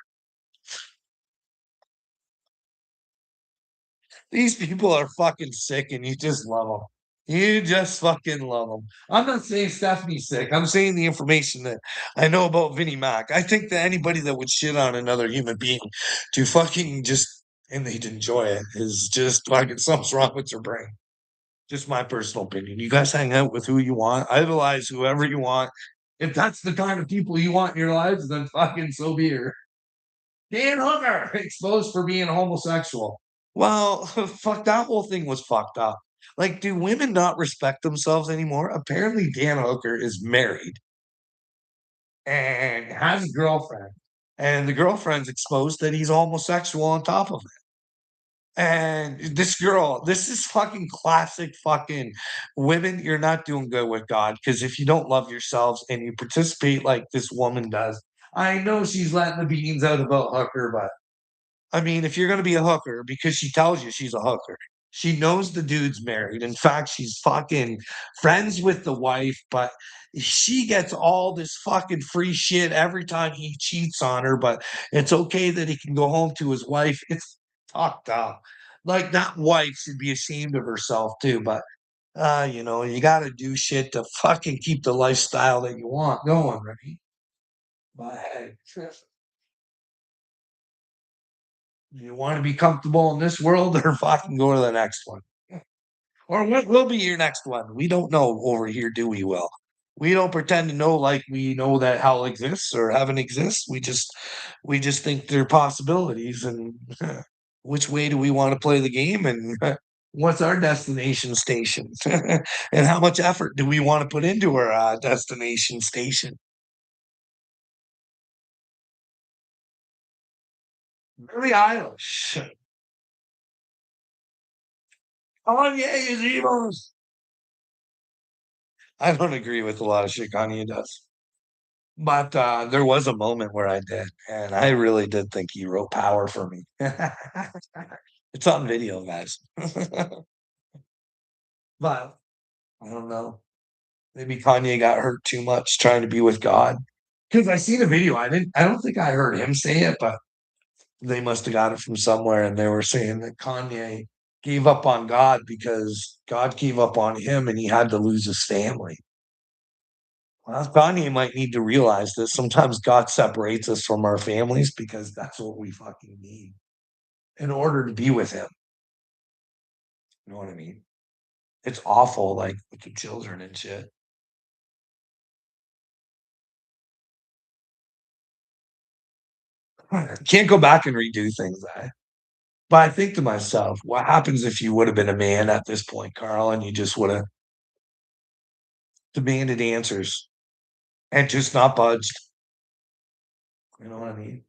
These people are fucking sick and you just love them. You just fucking love them. I'm not saying Stephanie's sick. I'm saying the information that I know about Vinnie Mac. I think that anybody that would shit on another human being to fucking just, and they'd enjoy it, is just fucking something's wrong with your brain. Just my personal opinion. You guys hang out with who you want, idolize whoever you want. If that's the kind of people you want in your lives, then fucking so be it. Dan Hooker exposed for being homosexual. Well, fuck, that whole thing was fucked up. Like, do women not respect themselves anymore? Apparently, Dan Hooker is married and has a girlfriend, and the girlfriend's exposed that he's homosexual on top of it. And this girl, this is fucking classic fucking women. You're not doing good with God because if you don't love yourselves and you participate like this woman does, I know she's letting the beans out about Hooker, but I mean, if you're gonna be a hooker, because she tells you she's a hooker, she knows the dude's married. In fact, she's fucking friends with the wife, but she gets all this fucking free shit every time he cheats on her. But it's okay that he can go home to his wife. It's fucked up. Like that wife should be ashamed of herself too. But you gotta do shit to fucking keep the lifestyle that you want going, right? But hey, you want to be comfortable in this world or fucking go to the next one? Or what will be your next one? We don't know over here, do we, Will? We don't pretend to know like we know that hell exists or heaven exists. We just think there are possibilities and which way do we want to play the game and what's our destination station and how much effort do we want to put into our destination station? Billie Eilish. Kanye is evil. I don't agree with a lot of shit Kanye does. But, there was a moment where I did, and I really did think he wrote Power for me. It's on video, guys. But, I don't know. Maybe Kanye got hurt too much trying to be with God. because I seen a video. I don't think I heard him say it, but they must have got it from somewhere, and they were saying that Kanye gave up on God because God gave up on him and he had to lose his family. Well, Kanye might need to realize that sometimes God separates us from our families because that's what we fucking need in order to be with him. You know what I mean? It's awful, like with the children and shit. Can't go back and redo things. But I think to myself, what happens if you would have been a man at this point, Carl, and you just would have demanded answers and just not budged? You know what I mean?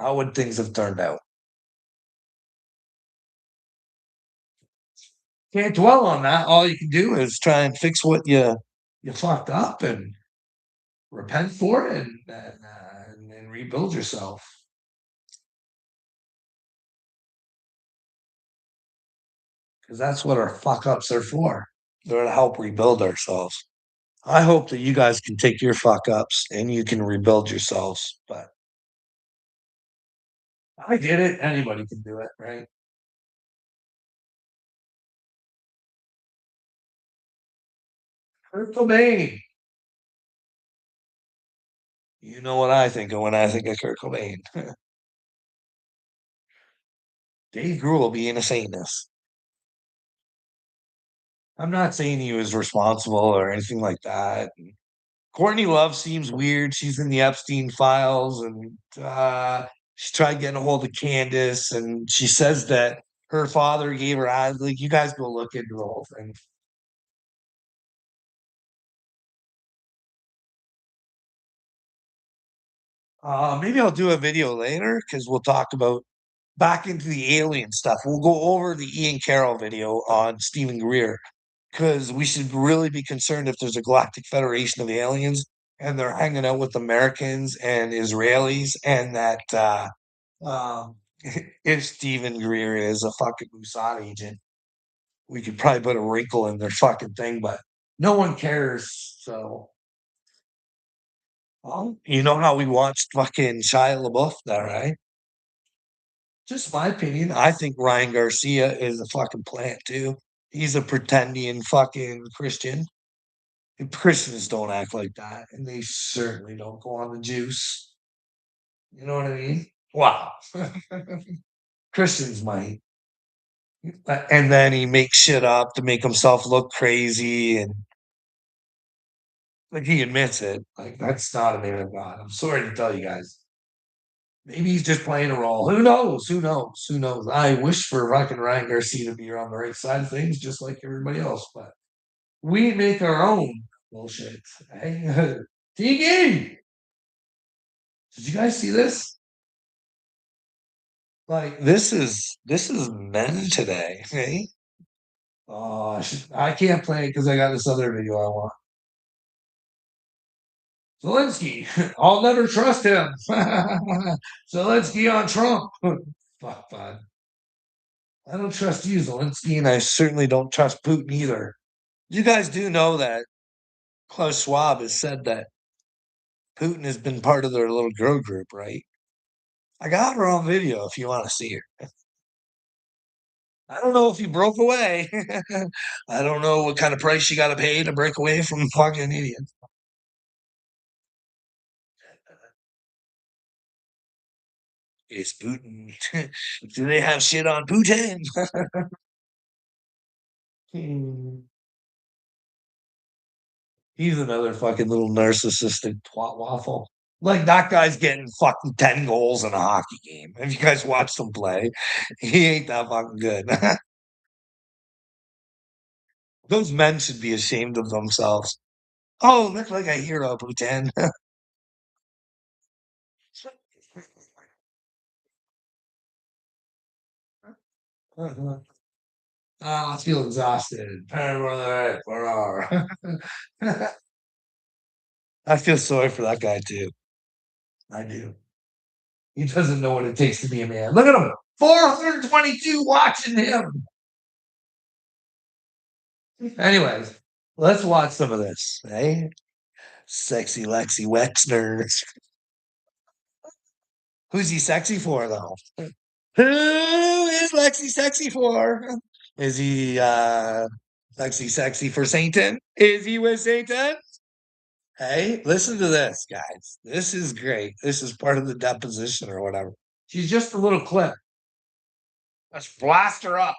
How would things have turned out? Can't dwell on that. All you can do is try and fix what you fucked up and repent for it and rebuild yourself. Because that's what our fuck ups are for. They're to help rebuild ourselves. I hope that you guys can take your fuck ups and you can rebuild yourselves. But I get it. Anybody can do it, right? Kurt Cobain. You know what I think of when I think of Kurt Cobain. Dave Grohl being a Satanist. I'm not saying he was responsible or anything like that. Courtney Love seems weird. She's in the Epstein files, and she tried getting a hold of Candace, and she says that her father gave her eyes. Like, you guys go look into the whole thing. Maybe I'll do a video later because we'll talk about back into the alien stuff. We'll go over the Ian Carroll video on Stephen Greer because we should really be concerned if there's a galactic federation of aliens and they're hanging out with Americans and Israelis, and that um, if Stephen Greer is a fucking Mossad agent, we could probably put a wrinkle in their fucking thing, but no one cares. So, well, you know how we watched fucking Shia LaBeouf there, right? Just my opinion. I think Ryan Garcia is a fucking plant too. He's a pretendian fucking Christian. And Christians don't act like that, and they certainly don't go on the juice. You know what I mean? Wow. Christians might. And then he makes shit up to make himself look crazy, and like he admits it. Like, that's not a man of God. I'm sorry to tell you guys. Maybe he's just playing a role. Who knows? Who knows? Who knows? I wish for fucking Ryan Garcia to be on the right side of things, just like everybody else. But we make our own bullshit. Hey, Tiki, did you guys see this? Like, this is men today. Hey, oh, I can't play it because I got this other video I want. Zelensky, I'll never trust him. Zelensky on Trump. Fuck, bud. I don't trust you, Zelensky, and I certainly don't trust Putin either. You guys do know that Klaus Schwab has said that Putin has been part of their little girl group, right? I got her on video if you want to see her. I don't know if he broke away. I don't know what kind of price you got to pay to break away from fucking idiots. It's Putin. Do they have shit on Putin? He's another fucking little narcissistic twat waffle. Like, that guy's getting fucking 10 goals in a hockey game. If you guys watched him play, he ain't that fucking good. Those men should be ashamed of themselves. Oh, look like a hero, Putin. I feel exhausted. I feel sorry for that guy too. I do. He doesn't know what it takes to be a man. Look at him. 422 watching him. Anyways, let's watch some of this. Eh? Sexy Lexi Wexner. Who's he sexy for, though? Who is Lexi sexy for? Is he Lexi sexy for Satan? Is he with Satan? Hey, listen to this, guys. This is great. This is part of the deposition or whatever. She's just a little clip. Let's blast her up.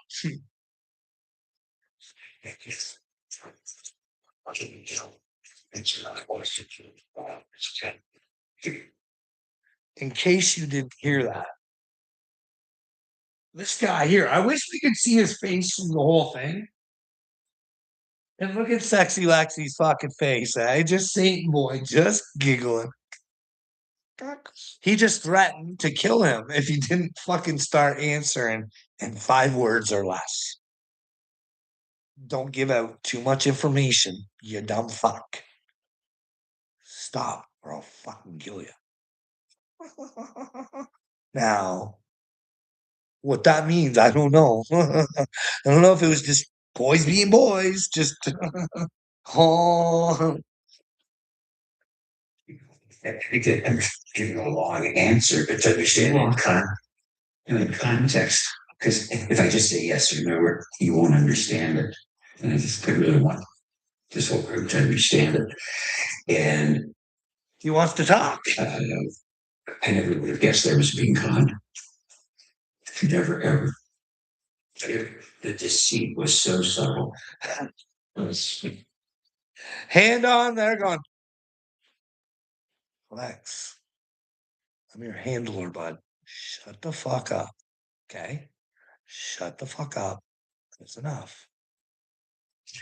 In case you didn't hear that, this guy here, I wish we could see his face through the whole thing. And look at Sexy Lexi's fucking face. Just Satan boy, just giggling. He just threatened to kill him if he didn't fucking start answering in 5 words or less. Don't give out too much information, you dumb fuck. Stop, or I'll fucking kill you. Now, what that means, I don't know. I don't know if it was just boys being boys, just oh. I could give you a long answer, but to understand in context. Because if I just say yes or no, you won't understand it. And I really want this whole group to understand it. And he wants to talk. I never would have guessed there was being conned. Never, ever. The deceit was so subtle. Hand on there, going. Lex, I'm your handler, bud. Shut the fuck up. Okay? Shut the fuck up. That's enough.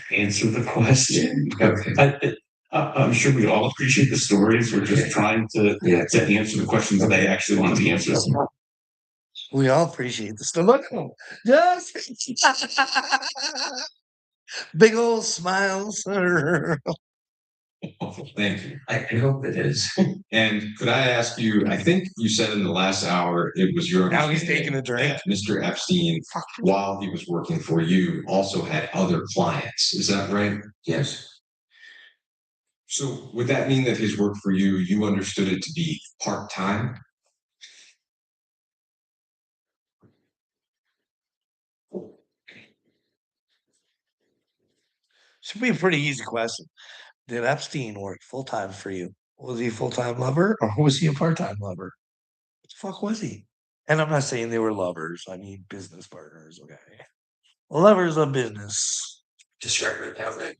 Answer the question. Okay. I'm sure we all appreciate the stories. We're just trying to answer the questions that they actually want the answers. We all appreciate the stuff. Look at them. Just big old smiles. Oh, thank you. I hope it is. And could I ask you, I think you said in the last hour it was your now he's taking a drink. Mr. Epstein, while he was working for you, also had other clients. Is that right? Yes. So would that mean that his work for you, you understood it to be part-time? Should be a pretty easy question. Did Epstein work full-time for you? Was he a full-time lover or was he a part-time lover? What the fuck was he? And I'm not saying they were lovers. I mean business partners, okay? Lovers of business. Describe it that way.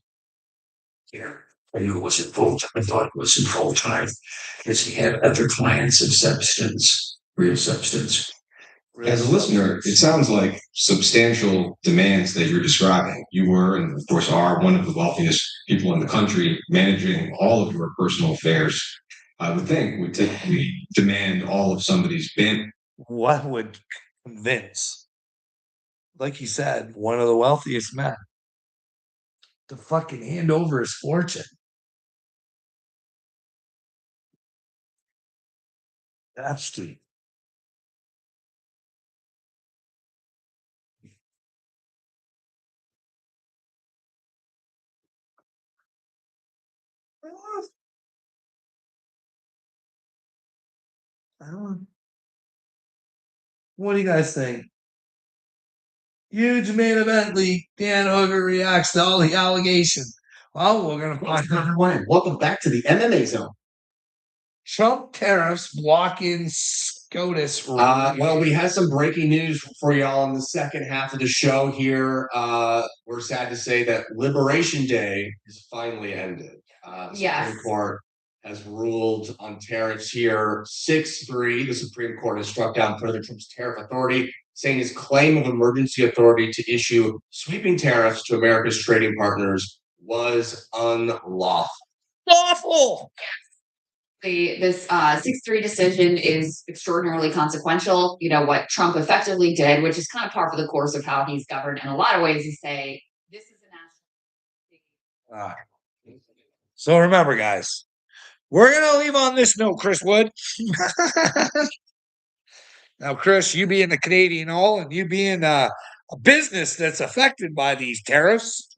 Yeah. I knew it wasn't full time. I thought it wasn't full time because he had other clients of substance, real substance. As a listener, it sounds like substantial demands that you're describing. You were, and of course are, one of the wealthiest people in the country, managing all of your personal affairs. I would think would typically demand all of somebody's bent. What would convince, like he said, one of the wealthiest men to fucking hand over his fortune? Epstein. What do you guys think? Huge main event leak. Dan Hooker reacts to all the allegations. Well, we're gonna find out. Welcome back to the MMA zone. Trump tariffs blocking SCOTUS. Well, we had some breaking news for y'all in the second half of the show here. We're sad to say that Liberation Day is finally ended. The Supreme Court has ruled on tariffs here 6-3. The Supreme Court has struck down President Trump's tariff authority, saying his claim of emergency authority to issue sweeping tariffs to America's trading partners was unlawful. Awful. This 6-3 decision is extraordinarily consequential. You know, what Trump effectively did, which is kind of par for the course of how he's governed in a lot of ways, is say, this is a national. So remember, guys, we're going to leave on this note, Chris Wood. Now, Chris, you being a Canadian all and you being a business that's affected by these tariffs.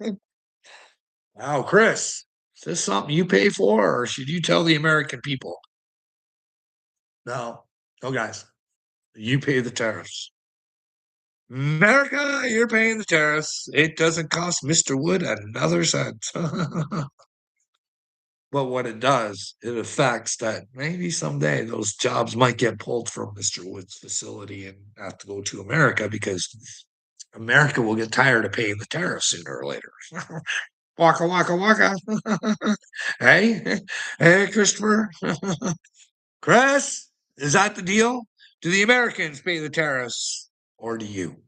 Now, Chris, this something you pay for, or should you tell the American people? No, no, guys, you pay the tariffs. America, you're paying the tariffs. It doesn't cost Mr. Wood another cent. But what it does, it affects that maybe someday those jobs might get pulled from Mr. Wood's facility and have to go to America because America will get tired of paying the tariffs sooner or later. Waka waka waka. Hey, hey, Christopher. Chris, is that the deal? Do the Americans pay the tariffs or do you?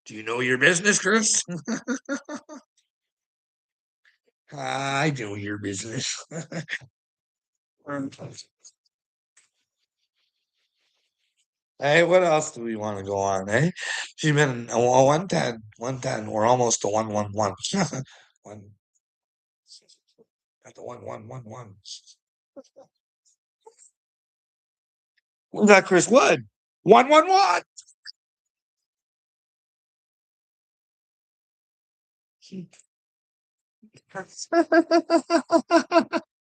Do you know your business, Chris? I know your business. Hey, what else do we want to go on? Eh? She's been a 110, 110, or almost a 111. One at the 1111. We got Chris Wood. 111.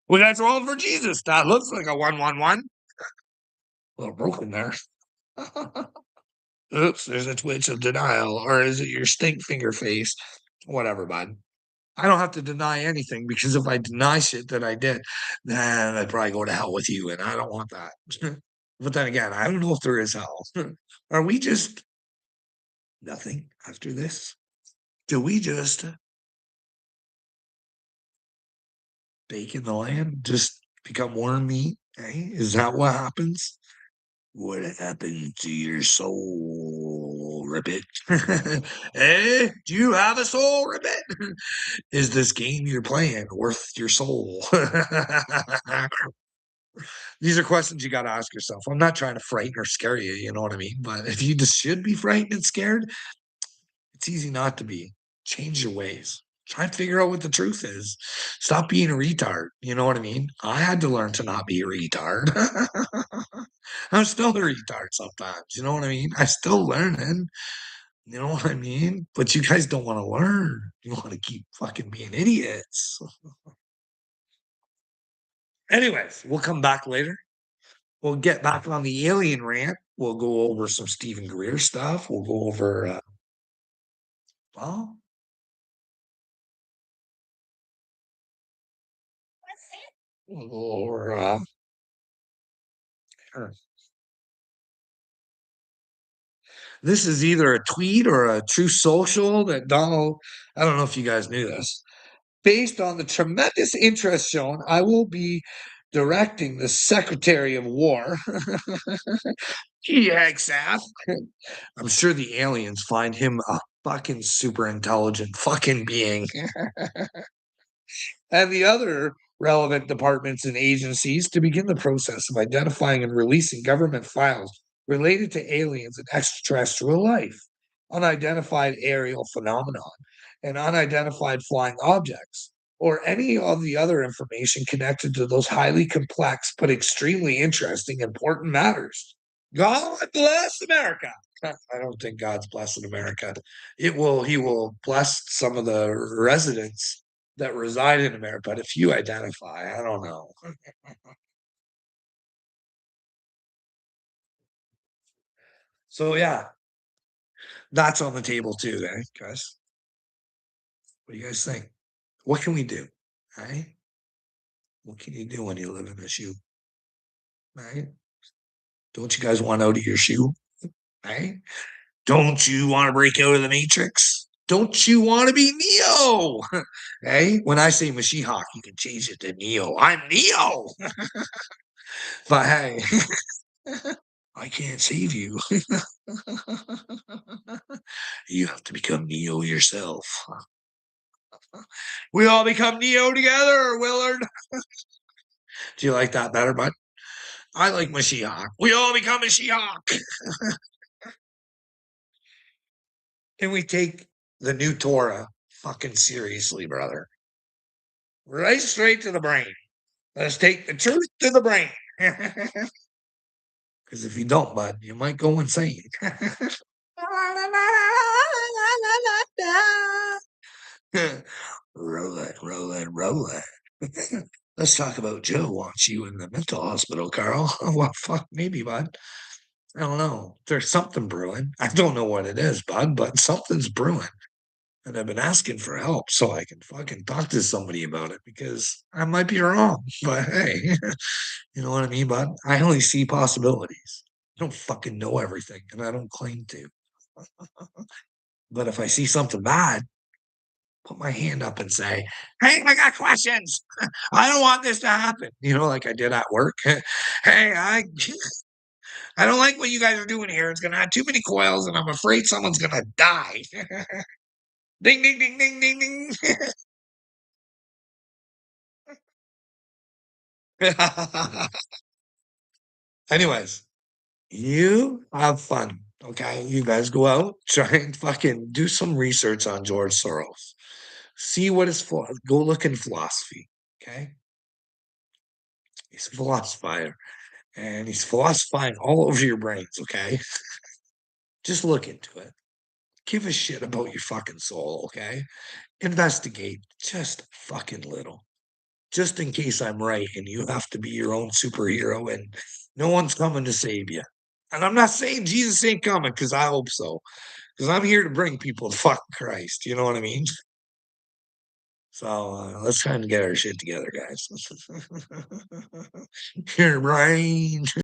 We got rolling for Jesus. That looks like a 111. A little broken there. Oops, there's a twitch of denial. Or is it your stink finger face? Whatever, bud. I don't have to deny anything because if I deny shit that I did, then I'd probably go to hell with you, and I don't want that. But then again, I don't know if there is hell. Are we just nothing after this? Do we just bake in the land? Just become worm meat? Eh? Is that what happens? What happened to your soul, Ribbit? Eh? Do you have a soul, Ribbit? Is this game you're playing worth your soul? These are questions you got to ask yourself. I'm not trying to frighten or scare you, you know what I mean? But if you just should be frightened and scared, it's easy not to be. Change your ways. Try and figure out what the truth is. Stop being a retard. You know what I mean? I had to learn to not be a retard. I'm still a retard sometimes. You know what I mean? I'm still learning. You know what I mean? But you guys don't want to learn. You want to keep fucking being idiots. Anyways, we'll come back later. We'll get back on the alien rant. We'll go over some Stephen Greer stuff. We'll go over, well, we'll go over, sure. This is either a tweet or a true social that Donald, I don't know if you guys knew this. Based on the tremendous interest shown, I will be directing the Secretary of War, EXF. I'm sure the aliens find him a fucking super intelligent fucking being. And the other relevant departments and agencies to begin the process of identifying and releasing government files related to aliens and extraterrestrial life, unidentified aerial phenomenon, and unidentified flying objects, or any of the other information connected to those highly complex but extremely interesting important matters. God bless America. I don't think God's blessing America. He will bless some of the residents that reside in America, but if you identify, I don't know. So yeah, that's on the table too, eh, guys? What do you guys think? What can we do? Right? What can you do when you live in a shoe? Right? Don't you guys want out of your shoe? Right? Don't you want to break out of the matrix? Don't you want to be Neo? Hey, when I say Mashiach, you can change it to Neo. I'm Neo. But hey, I can't save you. You have to become Neo yourself. We all become Neo together, Willard. Do you like that better, bud? I like Mashiach. We all become Mashiach. Can we take the new Torah fucking seriously, brother? Right straight to the brain. Let's take the truth to the brain. Because if you don't, bud, you might go insane. Roll it, roll Well, let's talk about Joe wants you in the mental hospital, Carl. Well, fuck, maybe, bud. I don't know. There's something brewing. I don't know what it is, bud, but something's brewing. And I've been asking for help so I can fucking talk to somebody about it because I might be wrong. But hey, you know what I mean? But I only see possibilities. I don't fucking know everything, and I don't claim to. But if I see something bad, put my hand up and say, "Hey, I got questions. I don't want this to happen." You know, like I did at work. Hey, I don't like what you guys are doing here. It's gonna have too many coils, and I'm afraid someone's gonna die. Ding, ding, ding, ding, ding, ding. Anyways, you have fun. Okay. You guys go out, try and fucking do some research on George Soros. See what is for. Go look in philosophy. Okay. He's a philosopher and he's philosophizing all over your brains. Okay. Just look into it. Give a shit about your fucking soul. Okay. Investigate just fucking little. Just in case I'm right and you have to be your own superhero and no one's coming to save you. And I'm not saying Jesus ain't coming because I hope so. Because I'm here to bring people to fucking Christ. You know what I mean? So let's try and get our shit together, guys. Your brain.